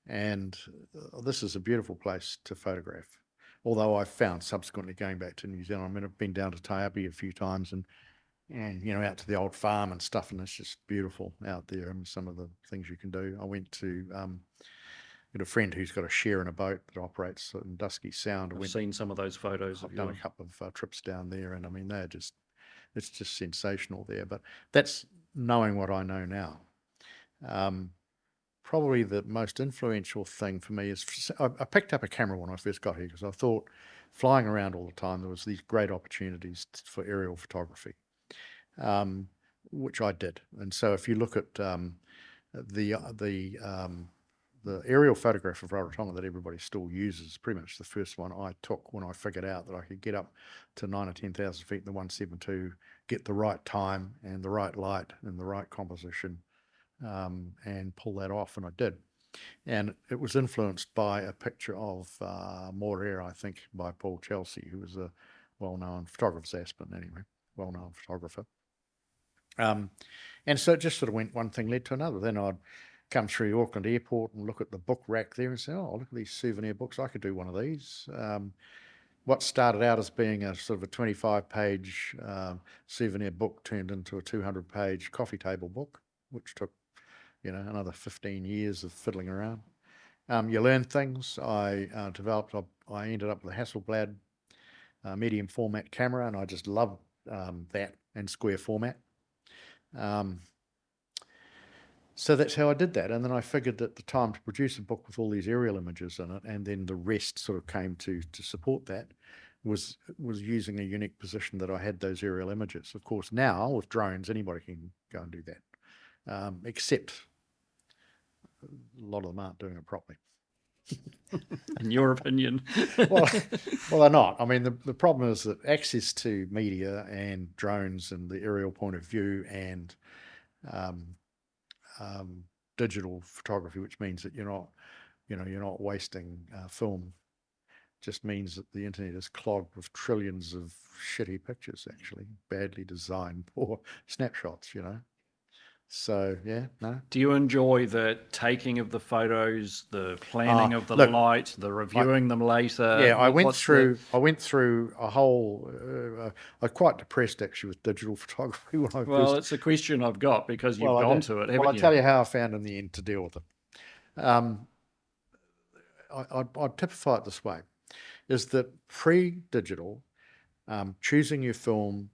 And this is a beautiful place to photograph. Although I've found subsequently going back to New Zealand, I mean, I've been down to Taiapi a few times and out to the old farm and stuff, and it's just beautiful out there. And some of the things you can do. I went to got a friend who's got a share in a boat that operates in Dusky Sound. I've seen some of those photos. I've done a couple of trips down there, and I mean, it's just sensational there. But that's knowing what I know now. Probably the most influential thing for me is I picked up a camera when I first got here because I thought flying around all the time, there was these great opportunities for aerial photography, which I did. And so if you look at the aerial photograph of Rarotonga that everybody still uses, pretty much the first one I took when I figured out that I could get up to 9,000 or 10,000 feet in the 172, get the right time and the right light and the right composition, and pull that off, and I did. And it was influenced by a picture of More, I think, by Paul Chelsea, who was a well-known photographer, Aspen anyway, well-known photographer. And so it just sort of went, one thing led to another. Then I'd come through Auckland Airport and look at the book rack there and say, oh, look at these souvenir books. I could do one of these. What started out as being a sort of a 25-page souvenir book turned into a 200-page coffee table book, which took another 15 years of fiddling around. You learn things. I ended up with a Hasselblad medium format camera, and I just loved that and square format. So that's how I did that. And then I figured that the time to produce a book with all these aerial images in it, and then the rest sort of came to support that, was using a unique position that I had those aerial images. Of course, now with drones, anybody can go and do that, except a lot of them aren't doing it properly. In your opinion? well, they're not. I mean, the problem is that access to media and drones and the aerial point of view and digital photography, which means that you're not wasting film. Just means that the internet is clogged with trillions of shitty pictures, actually badly designed poor snapshots. So yeah, no. Do you enjoy the taking of the photos, the planning of the Look, light, the reviewing them later? Yeah, I went What's the- through a whole. I'm quite depressed actually with digital photography when I Well, first. it's a question I've got because you've Well, gone to it, haven't I'll you? tell you how I found in the end to deal with it. Um, I'd typify it this way: is that pre-digital, choosing your film,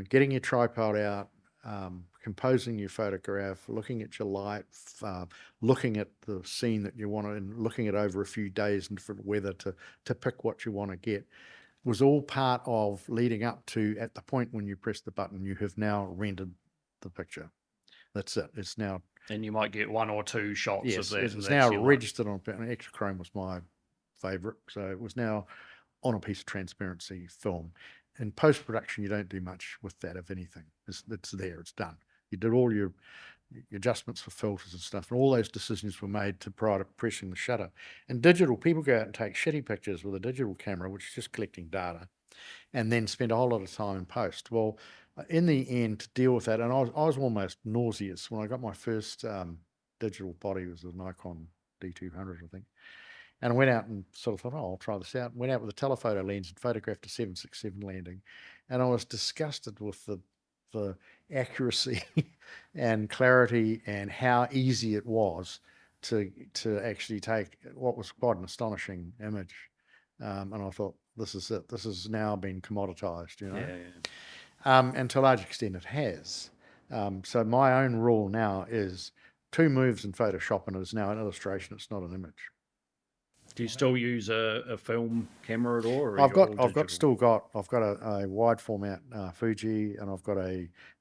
getting your tripod out, composing your photograph, looking at your light, looking at the scene that you want to, and looking at over a few days and different weather to pick what you want to get, was all part of leading up to, at the point when you press the button, you have now rendered the picture. That's it. It's now, And you might get one or two shots yes, of that. it's now registered on, and Extrachrome was my favorite. So it was now on a piece of transparency film. In post-production, you don't do much with that, if anything. It's there, it's done. You did all your adjustments for filters and stuff, and all those decisions were made prior to pressing the shutter. In digital, people go out and take shitty pictures with a digital camera, which is just collecting data, and then spend a whole lot of time in post. Well, in the end, to deal with that, and I was almost nauseous when I got my first digital body. It was a Nikon D200, I think. And I went out and sort of thought, oh, I'll try this out. Went out with a telephoto lens and photographed a 767 landing. And I was disgusted with the accuracy and clarity and how easy it was to actually take what was quite an astonishing image. And I thought, this is it. This has now been commoditized, Yeah. And to a large extent it has. So my own rule now is 2 moves in Photoshop and it is now an illustration. It's not an image. Do you still use a film camera at all? Or I've got a wide format Fuji, and I've got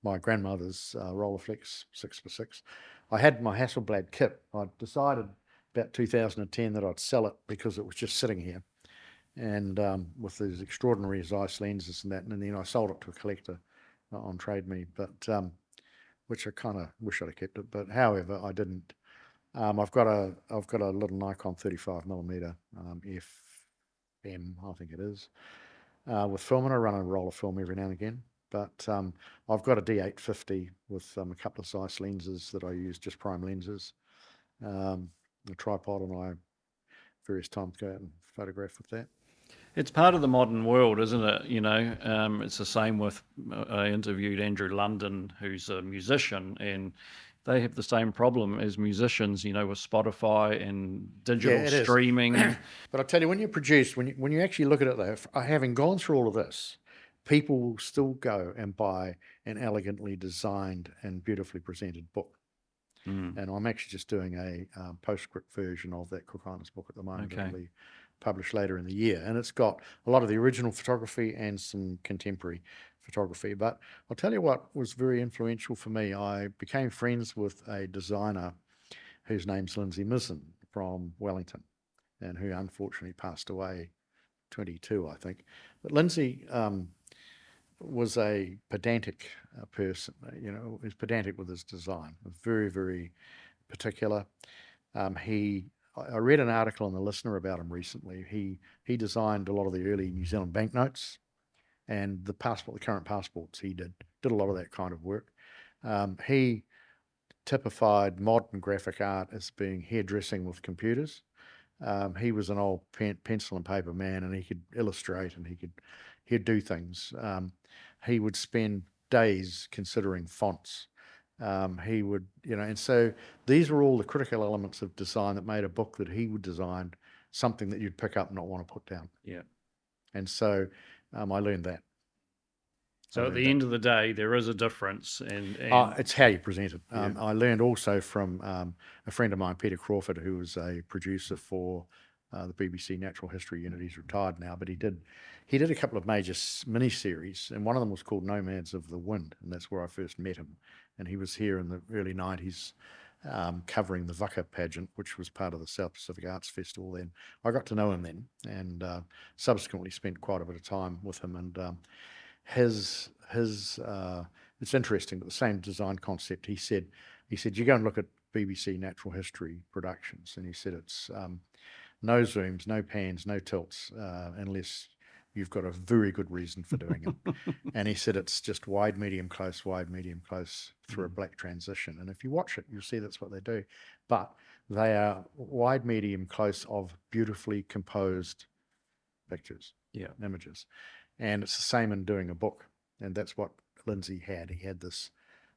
my grandmother's Rolleiflex 6x6. I had my Hasselblad kit. I decided about 2010 that I'd sell it because it was just sitting here, and with these extraordinary Zeiss lenses and that, and then I sold it to a collector on Trade Me, but which I kind of wish I'd have kept it, but however I didn't. I've got a little Nikon 35mm FM, I think it is, with film, and I run a roll of film every now and again. But I've got a D850 with a couple of Zeiss lenses that I use, just prime lenses, a tripod, and I various times go out and photograph with that. It's part of the modern world, isn't it? It's the same with, I interviewed Andrew London, who's a musician, and they have the same problem as musicians, with Spotify and digital streaming. But I tell you, when you actually look at it though, having gone through all of this, people will still go and buy an elegantly designed and beautifully presented book. And I'm actually just doing a postscript version of that Cook Islands book at the moment. Okay. It'll be published later in the year. And it's got a lot of the original photography and some contemporary photography. But I'll tell you what was very influential for me. I became friends with a designer whose name's Lindsay Mizzen from Wellington, and who unfortunately passed away 22, I think. But Lindsay was a pedantic person, was pedantic with his design, was very, very particular. I read an article in The Listener about him recently. He designed a lot of the early New Zealand banknotes, and the current passports. He did a lot of that kind of work. He typified modern graphic art as being hairdressing with computers. He was an old pencil and paper man, and he could illustrate, and he'd do things. He would spend days considering fonts. He would, and so these were all the critical elements of design that made a book that he would design something that you'd pick up and not want to put down. Yeah. And so I learned that. So at the end of the day, there is a difference, and it's how you present it. I learned also from a friend of mine, Peter Crawford, who was a producer for the BBC Natural History Unit. He's retired now, but he did a couple of major mini-series, and one of them was called Nomads of the Wind, and that's where I first met him. And he was here in the early 90s covering the Waka pageant, which was part of the South Pacific Arts Festival then. I got to know him then, and subsequently spent quite a bit of time with him, and his it's interesting, but the same design concept. He said you go and look at BBC Natural History Productions, and he said it's no zooms, no pans, no tilts, unless you've got a very good reason for doing it. And he said it's just wide, medium, close through a black transition. And if you watch it, you'll see that's what they do. But they are wide, medium, close of beautifully composed pictures, images. And it's the same in doing a book. And that's what Lindsay had.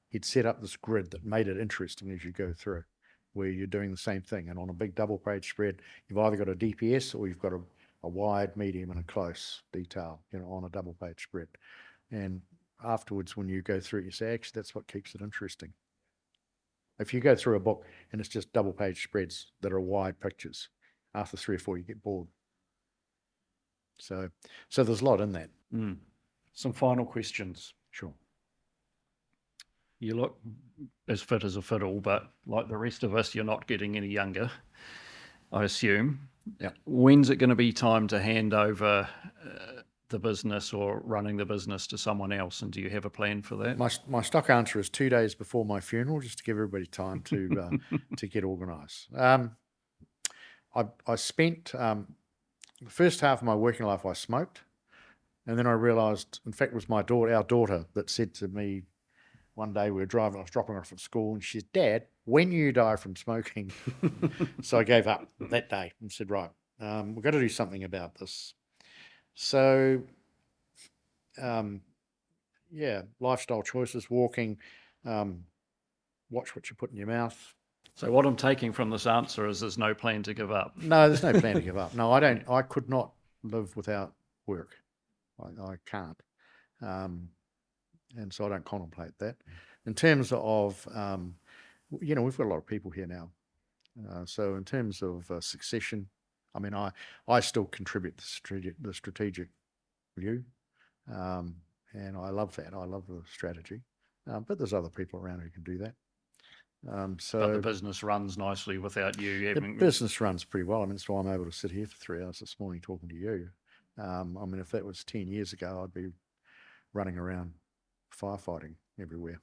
He'd set up this grid that made it interesting as you go through, where you're doing the same thing. And on a big double page spread, you've either got a DPS or you've got a wide, medium, and a close detail, on a double page spread. And afterwards, when you go through it, you say, actually, that's what keeps it interesting. If you go through a book and it's just double page spreads that are wide pictures, after 3 or 4, you get bored. So there's a lot in that. Some final questions. Sure. You look as fit as a fiddle, but like the rest of us, you're not getting any younger, I assume. Yeah. When's it going to be time to hand over the business or running the business to someone else? And do you have a plan for that? My stock answer is 2 days before my funeral, just to give everybody time to to get organised. I spent the first half of my working life I smoked, and then I realised, in fact, it was our daughter that said to me one day, we were driving, I was dropping her off at school, and she said, "Dad, when you die from smoking." So I gave up that day and said, right, we've got to do something about this. So, lifestyle choices, walking, watch what you put in your mouth. So what I'm taking from this answer is there's no plan to give up. No, there's no plan to give up. No, I don't. I could not live without work. I can't. And so I don't contemplate that. In terms of, we've got a lot of people here now. So in terms of succession, I mean, I still contribute the strategic view, and I love that. I love the strategy. But there's other people around who can do that. But the business runs nicely without you having... The business runs pretty well. I mean, that's why I'm able to sit here for 3 hours this morning talking to you. I mean, if that was 10 years ago, I'd be running around firefighting everywhere.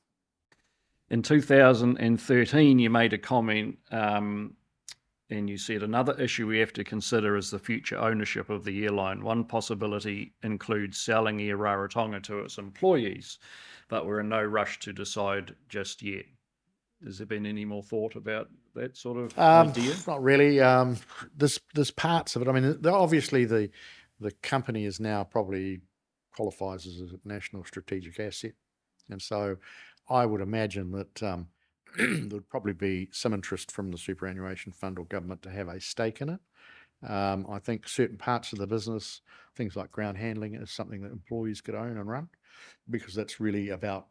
In 2013, you made a comment and you said another issue we have to consider is the future ownership of the airline. One possibility includes selling Air Rarotonga to its employees, but we're in no rush to decide just yet. Has there been any more thought about that sort of idea? Not really. There's parts of it. I mean, obviously the company is now probably qualifies as a national strategic asset. And so I would imagine that there would probably be some interest from the superannuation fund or government to have a stake in it. I think certain parts of the business, things like ground handling, is something that employees could own and run, because that's really about,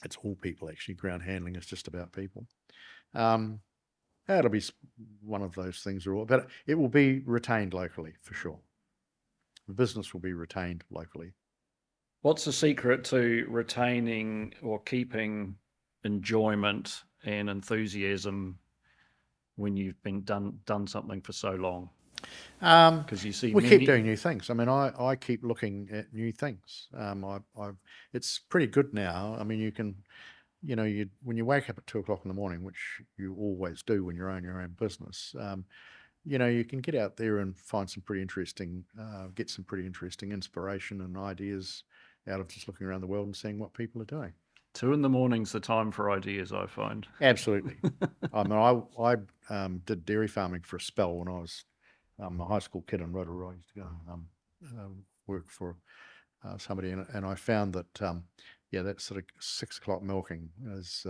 it's all people actually. Ground handling is just about people. It'll be one of those things, but it will be retained locally for sure. The business will be retained locally. What's the secret to retaining or keeping enjoyment and enthusiasm when you've been done something for so long? Because you see, we keep doing new things. I mean, I keep looking at new things. It's pretty good now. I mean, you can, when you wake up at 2 o'clock in the morning, which you always do when you own your own business, you can get out there and find some pretty interesting, get some pretty interesting inspiration and ideas out of just looking around the world and seeing what people are doing. 2 in the morning's the time for ideas, I find. Absolutely. I mean, I did dairy farming for a spell when I was a high school kid in Rotorua. I used to go and work for somebody, and I found that that sort of 6 o'clock milking is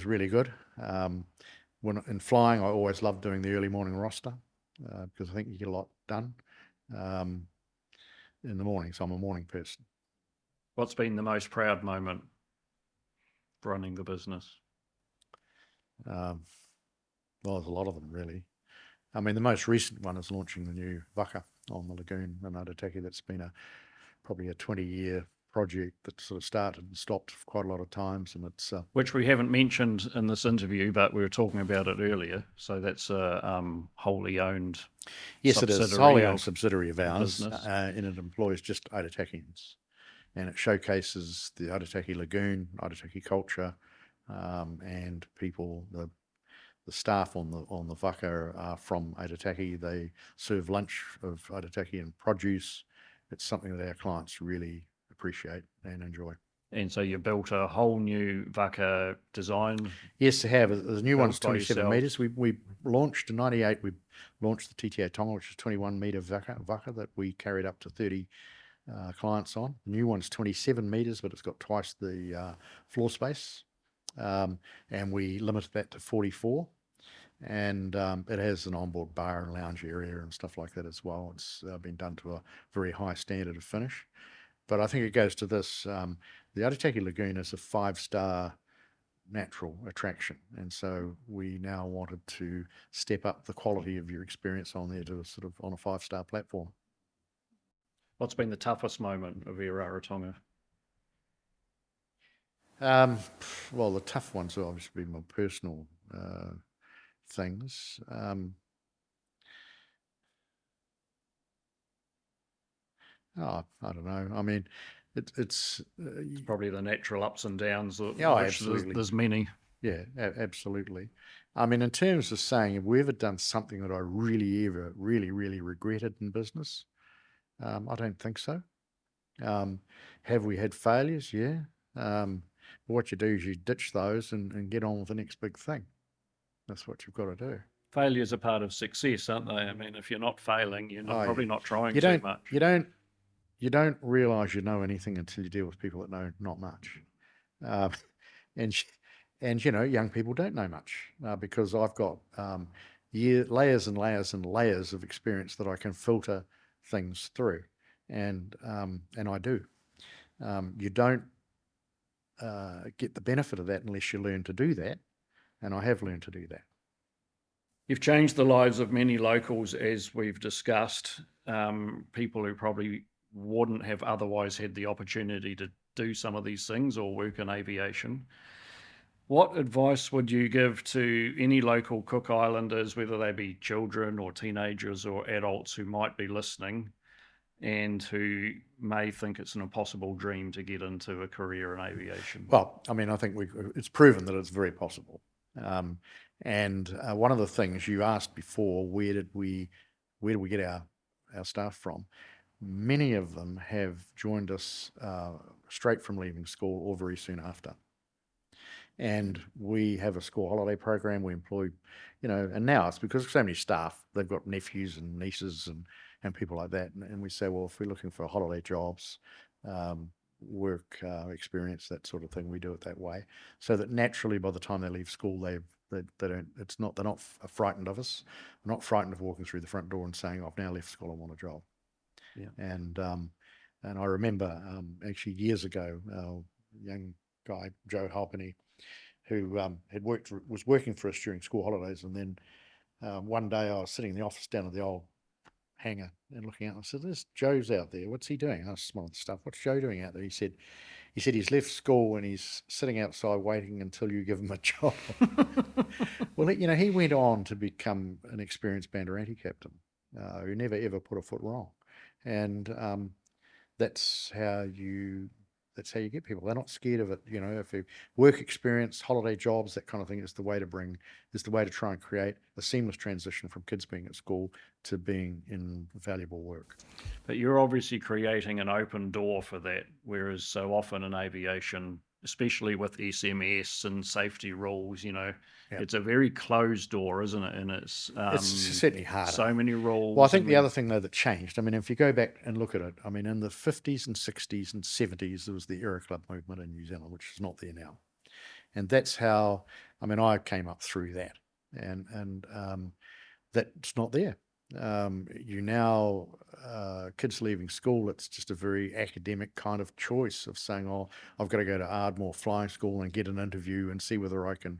really good. When in flying, I always loved doing the early morning roster because I think you get a lot done in the morning. So I'm a morning person. What's been the most proud moment running the business? Well, there's a lot of them, really. I mean, the most recent one is launching the new Waka on the lagoon in Arataki. That's been probably a 20-year project that sort of started and stopped quite a lot of times, and it's which we haven't mentioned in this interview, but we were talking about it earlier. So that's a wholly owned. Yes, it is wholly owned subsidiary of ours, and it employs just Airtakians, and it showcases the Arataki lagoon, Arataki culture, and people, the staff on the waka are from Aitutaki. They serve lunch of Aitutaki and produce. It's something that our clients really appreciate and enjoy. And so you built a whole new waka design? Yes, to have. The new one's by 27 yourself. metres. We launched in 98, we launched the TTA Tonga, which is 21 metre waka that we carried up to 30 clients on. The new one's 27 metres, but it's got twice the floor space. And we limited that to 44. And it has an onboard bar and lounge area and stuff like that as well. It's been done to a very high standard of finish. But I think it goes to this. The Aitutaki Lagoon is a 5-star natural attraction. And so we now wanted to step up the quality of your experience on there to a sort of on a 5-star platform. What's been the toughest moment of Air Rarotonga? Well, the tough ones have obviously been more personal things. I don't know. I mean, it's Probably the natural ups and downs, which absolutely. there's many. Yeah, absolutely. I mean, in terms of saying, have we ever done something that I really regretted in business? I don't think so. Have we had failures? Yeah. But what you do is you ditch those and get on with the next big thing. That's what you've got to do. Failures are part of success, aren't they? I mean, if you're not failing, you're probably not trying too much. You don't realise you know anything until you deal with people that know not much. And you know, young people don't know much because I've got layers and layers and layers of experience that I can filter things through, and I do. You don't get the benefit of that unless you learn to do that, and I have learned to do that. You've changed the lives of many locals, as we've discussed, people who probably wouldn't have otherwise had the opportunity to do some of these things or work in aviation. What advice would you give to any local Cook Islanders, whether they be children or teenagers or adults who might be listening and who may think it's an impossible dream to get into a career in aviation? Well, I mean, I think it's proven that it's very possible. And one of the things you asked before, where do we get our staff from? Many of them have joined us straight from leaving school or very soon after. And we have a school holiday program. We employ, you know, and now it's because so many staff, they've got nephews and nieces and people like that. And we say, well, if we're looking for holiday jobs, work experience, that sort of thing, we do it that way. So that naturally by the time they leave school, they don't, they're not frightened of us. They're not frightened of walking through the front door and saying, I've now left school, I want a job. Yeah. And I remember actually years ago, a young guy, Joe Halpenny, who was working for us during school holidays, and then one day I was sitting in the office down at the old hangar and looking out, and I said, "There's Joe's out there. What's he doing?" And I was smelling the stuff. What's Joe doing out there? He said he's left school and he's sitting outside waiting until you give him a job. Well, you know, he went on to become an experienced Bandeirante captain who never ever put a foot wrong, and that's how you get people. They're not scared of it. You know, if you work experience, holiday jobs, that kind of thing is the way to try and create a seamless transition from kids being at school to being in valuable work. But you're obviously creating an open door for that, whereas so often in aviation, especially with SMS and safety rules, you know, it's a very closed door, isn't it? And it's certainly harder. So many rules. Well, I think the other thing though that changed, I mean, if you go back and look at it, I mean, in the 50s and 60s and 70s, there was the Aero Club movement in New Zealand, which is not there now. And that's how, I mean, I came up through that, and that's not there. You now, kids leaving school, it's just a very academic kind of choice of saying, oh, I've got to go to Ardmore Flying School and get an interview and see whether I can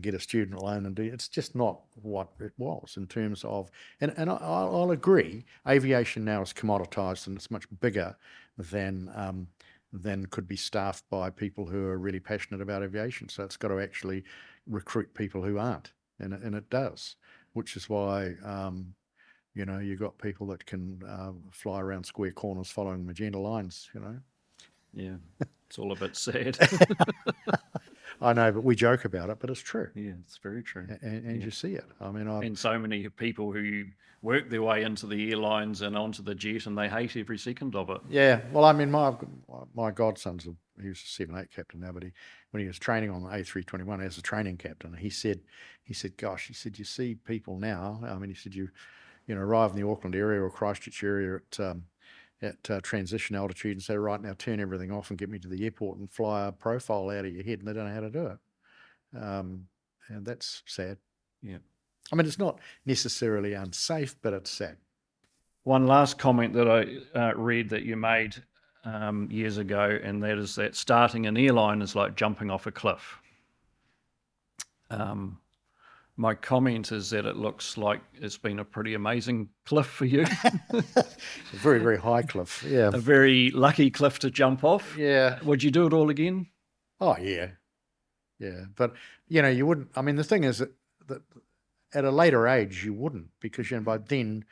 get a student loan and do. It's just not what it was in terms of, and I'll agree, aviation now is commoditized and it's much bigger than could be staffed by people who are really passionate about aviation. So it's got to actually recruit people who aren't, and it does, which is why you know, you've got people that can fly around square corners following magenta lines, you know. Yeah, it's all a bit sad. I know, but we joke about it, but it's true. Yeah, it's very true. And you see it. I mean, And so many people who work their way into the airlines and onto the jet, and they hate every second of it. yeah. Well, I mean, my godson's he was a 7-8 captain now, but when he was training on the A321 as a training captain, he said, gosh, he said, you see people now. I mean, he said, you arrive in the Auckland area or Christchurch area at transition altitude and say, right now, turn everything off and get me to the airport and fly a profile out of your head, and they don't know how to do it. And that's sad. Yeah. I mean, it's not necessarily unsafe, but it's sad. One last comment that I read that you made years ago, and that is that starting an airline is like jumping off a cliff. My comment is that it looks like it's been a pretty amazing cliff for you. A very, very high cliff. Yeah. A very lucky cliff to jump off. Yeah. Would you do it all again? Oh, yeah. Yeah. But, you wouldn't. I mean, the thing is that at a later age, you wouldn't, because, by then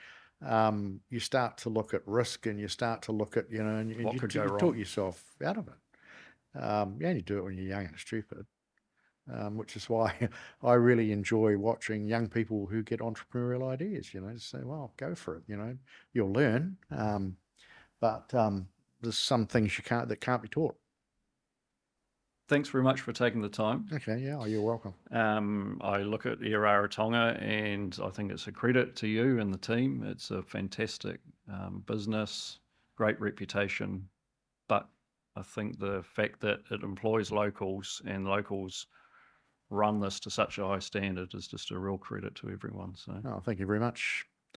you start to look at risk, and you start to look at, and you talk yourself out of it. You only do it when you're young and stupid. Which is why I really enjoy watching young people who get entrepreneurial ideas, say, well, go for it, you'll learn. But there's some things that can't be taught. Thanks very much for taking the time. Okay, yeah, you're welcome. I look at Air Rarotonga, and I think it's a credit to you and the team. It's a fantastic business, great reputation, but I think the fact that it employs locals and locals run this to such a high standard is just a real credit to everyone. So, thank you very much.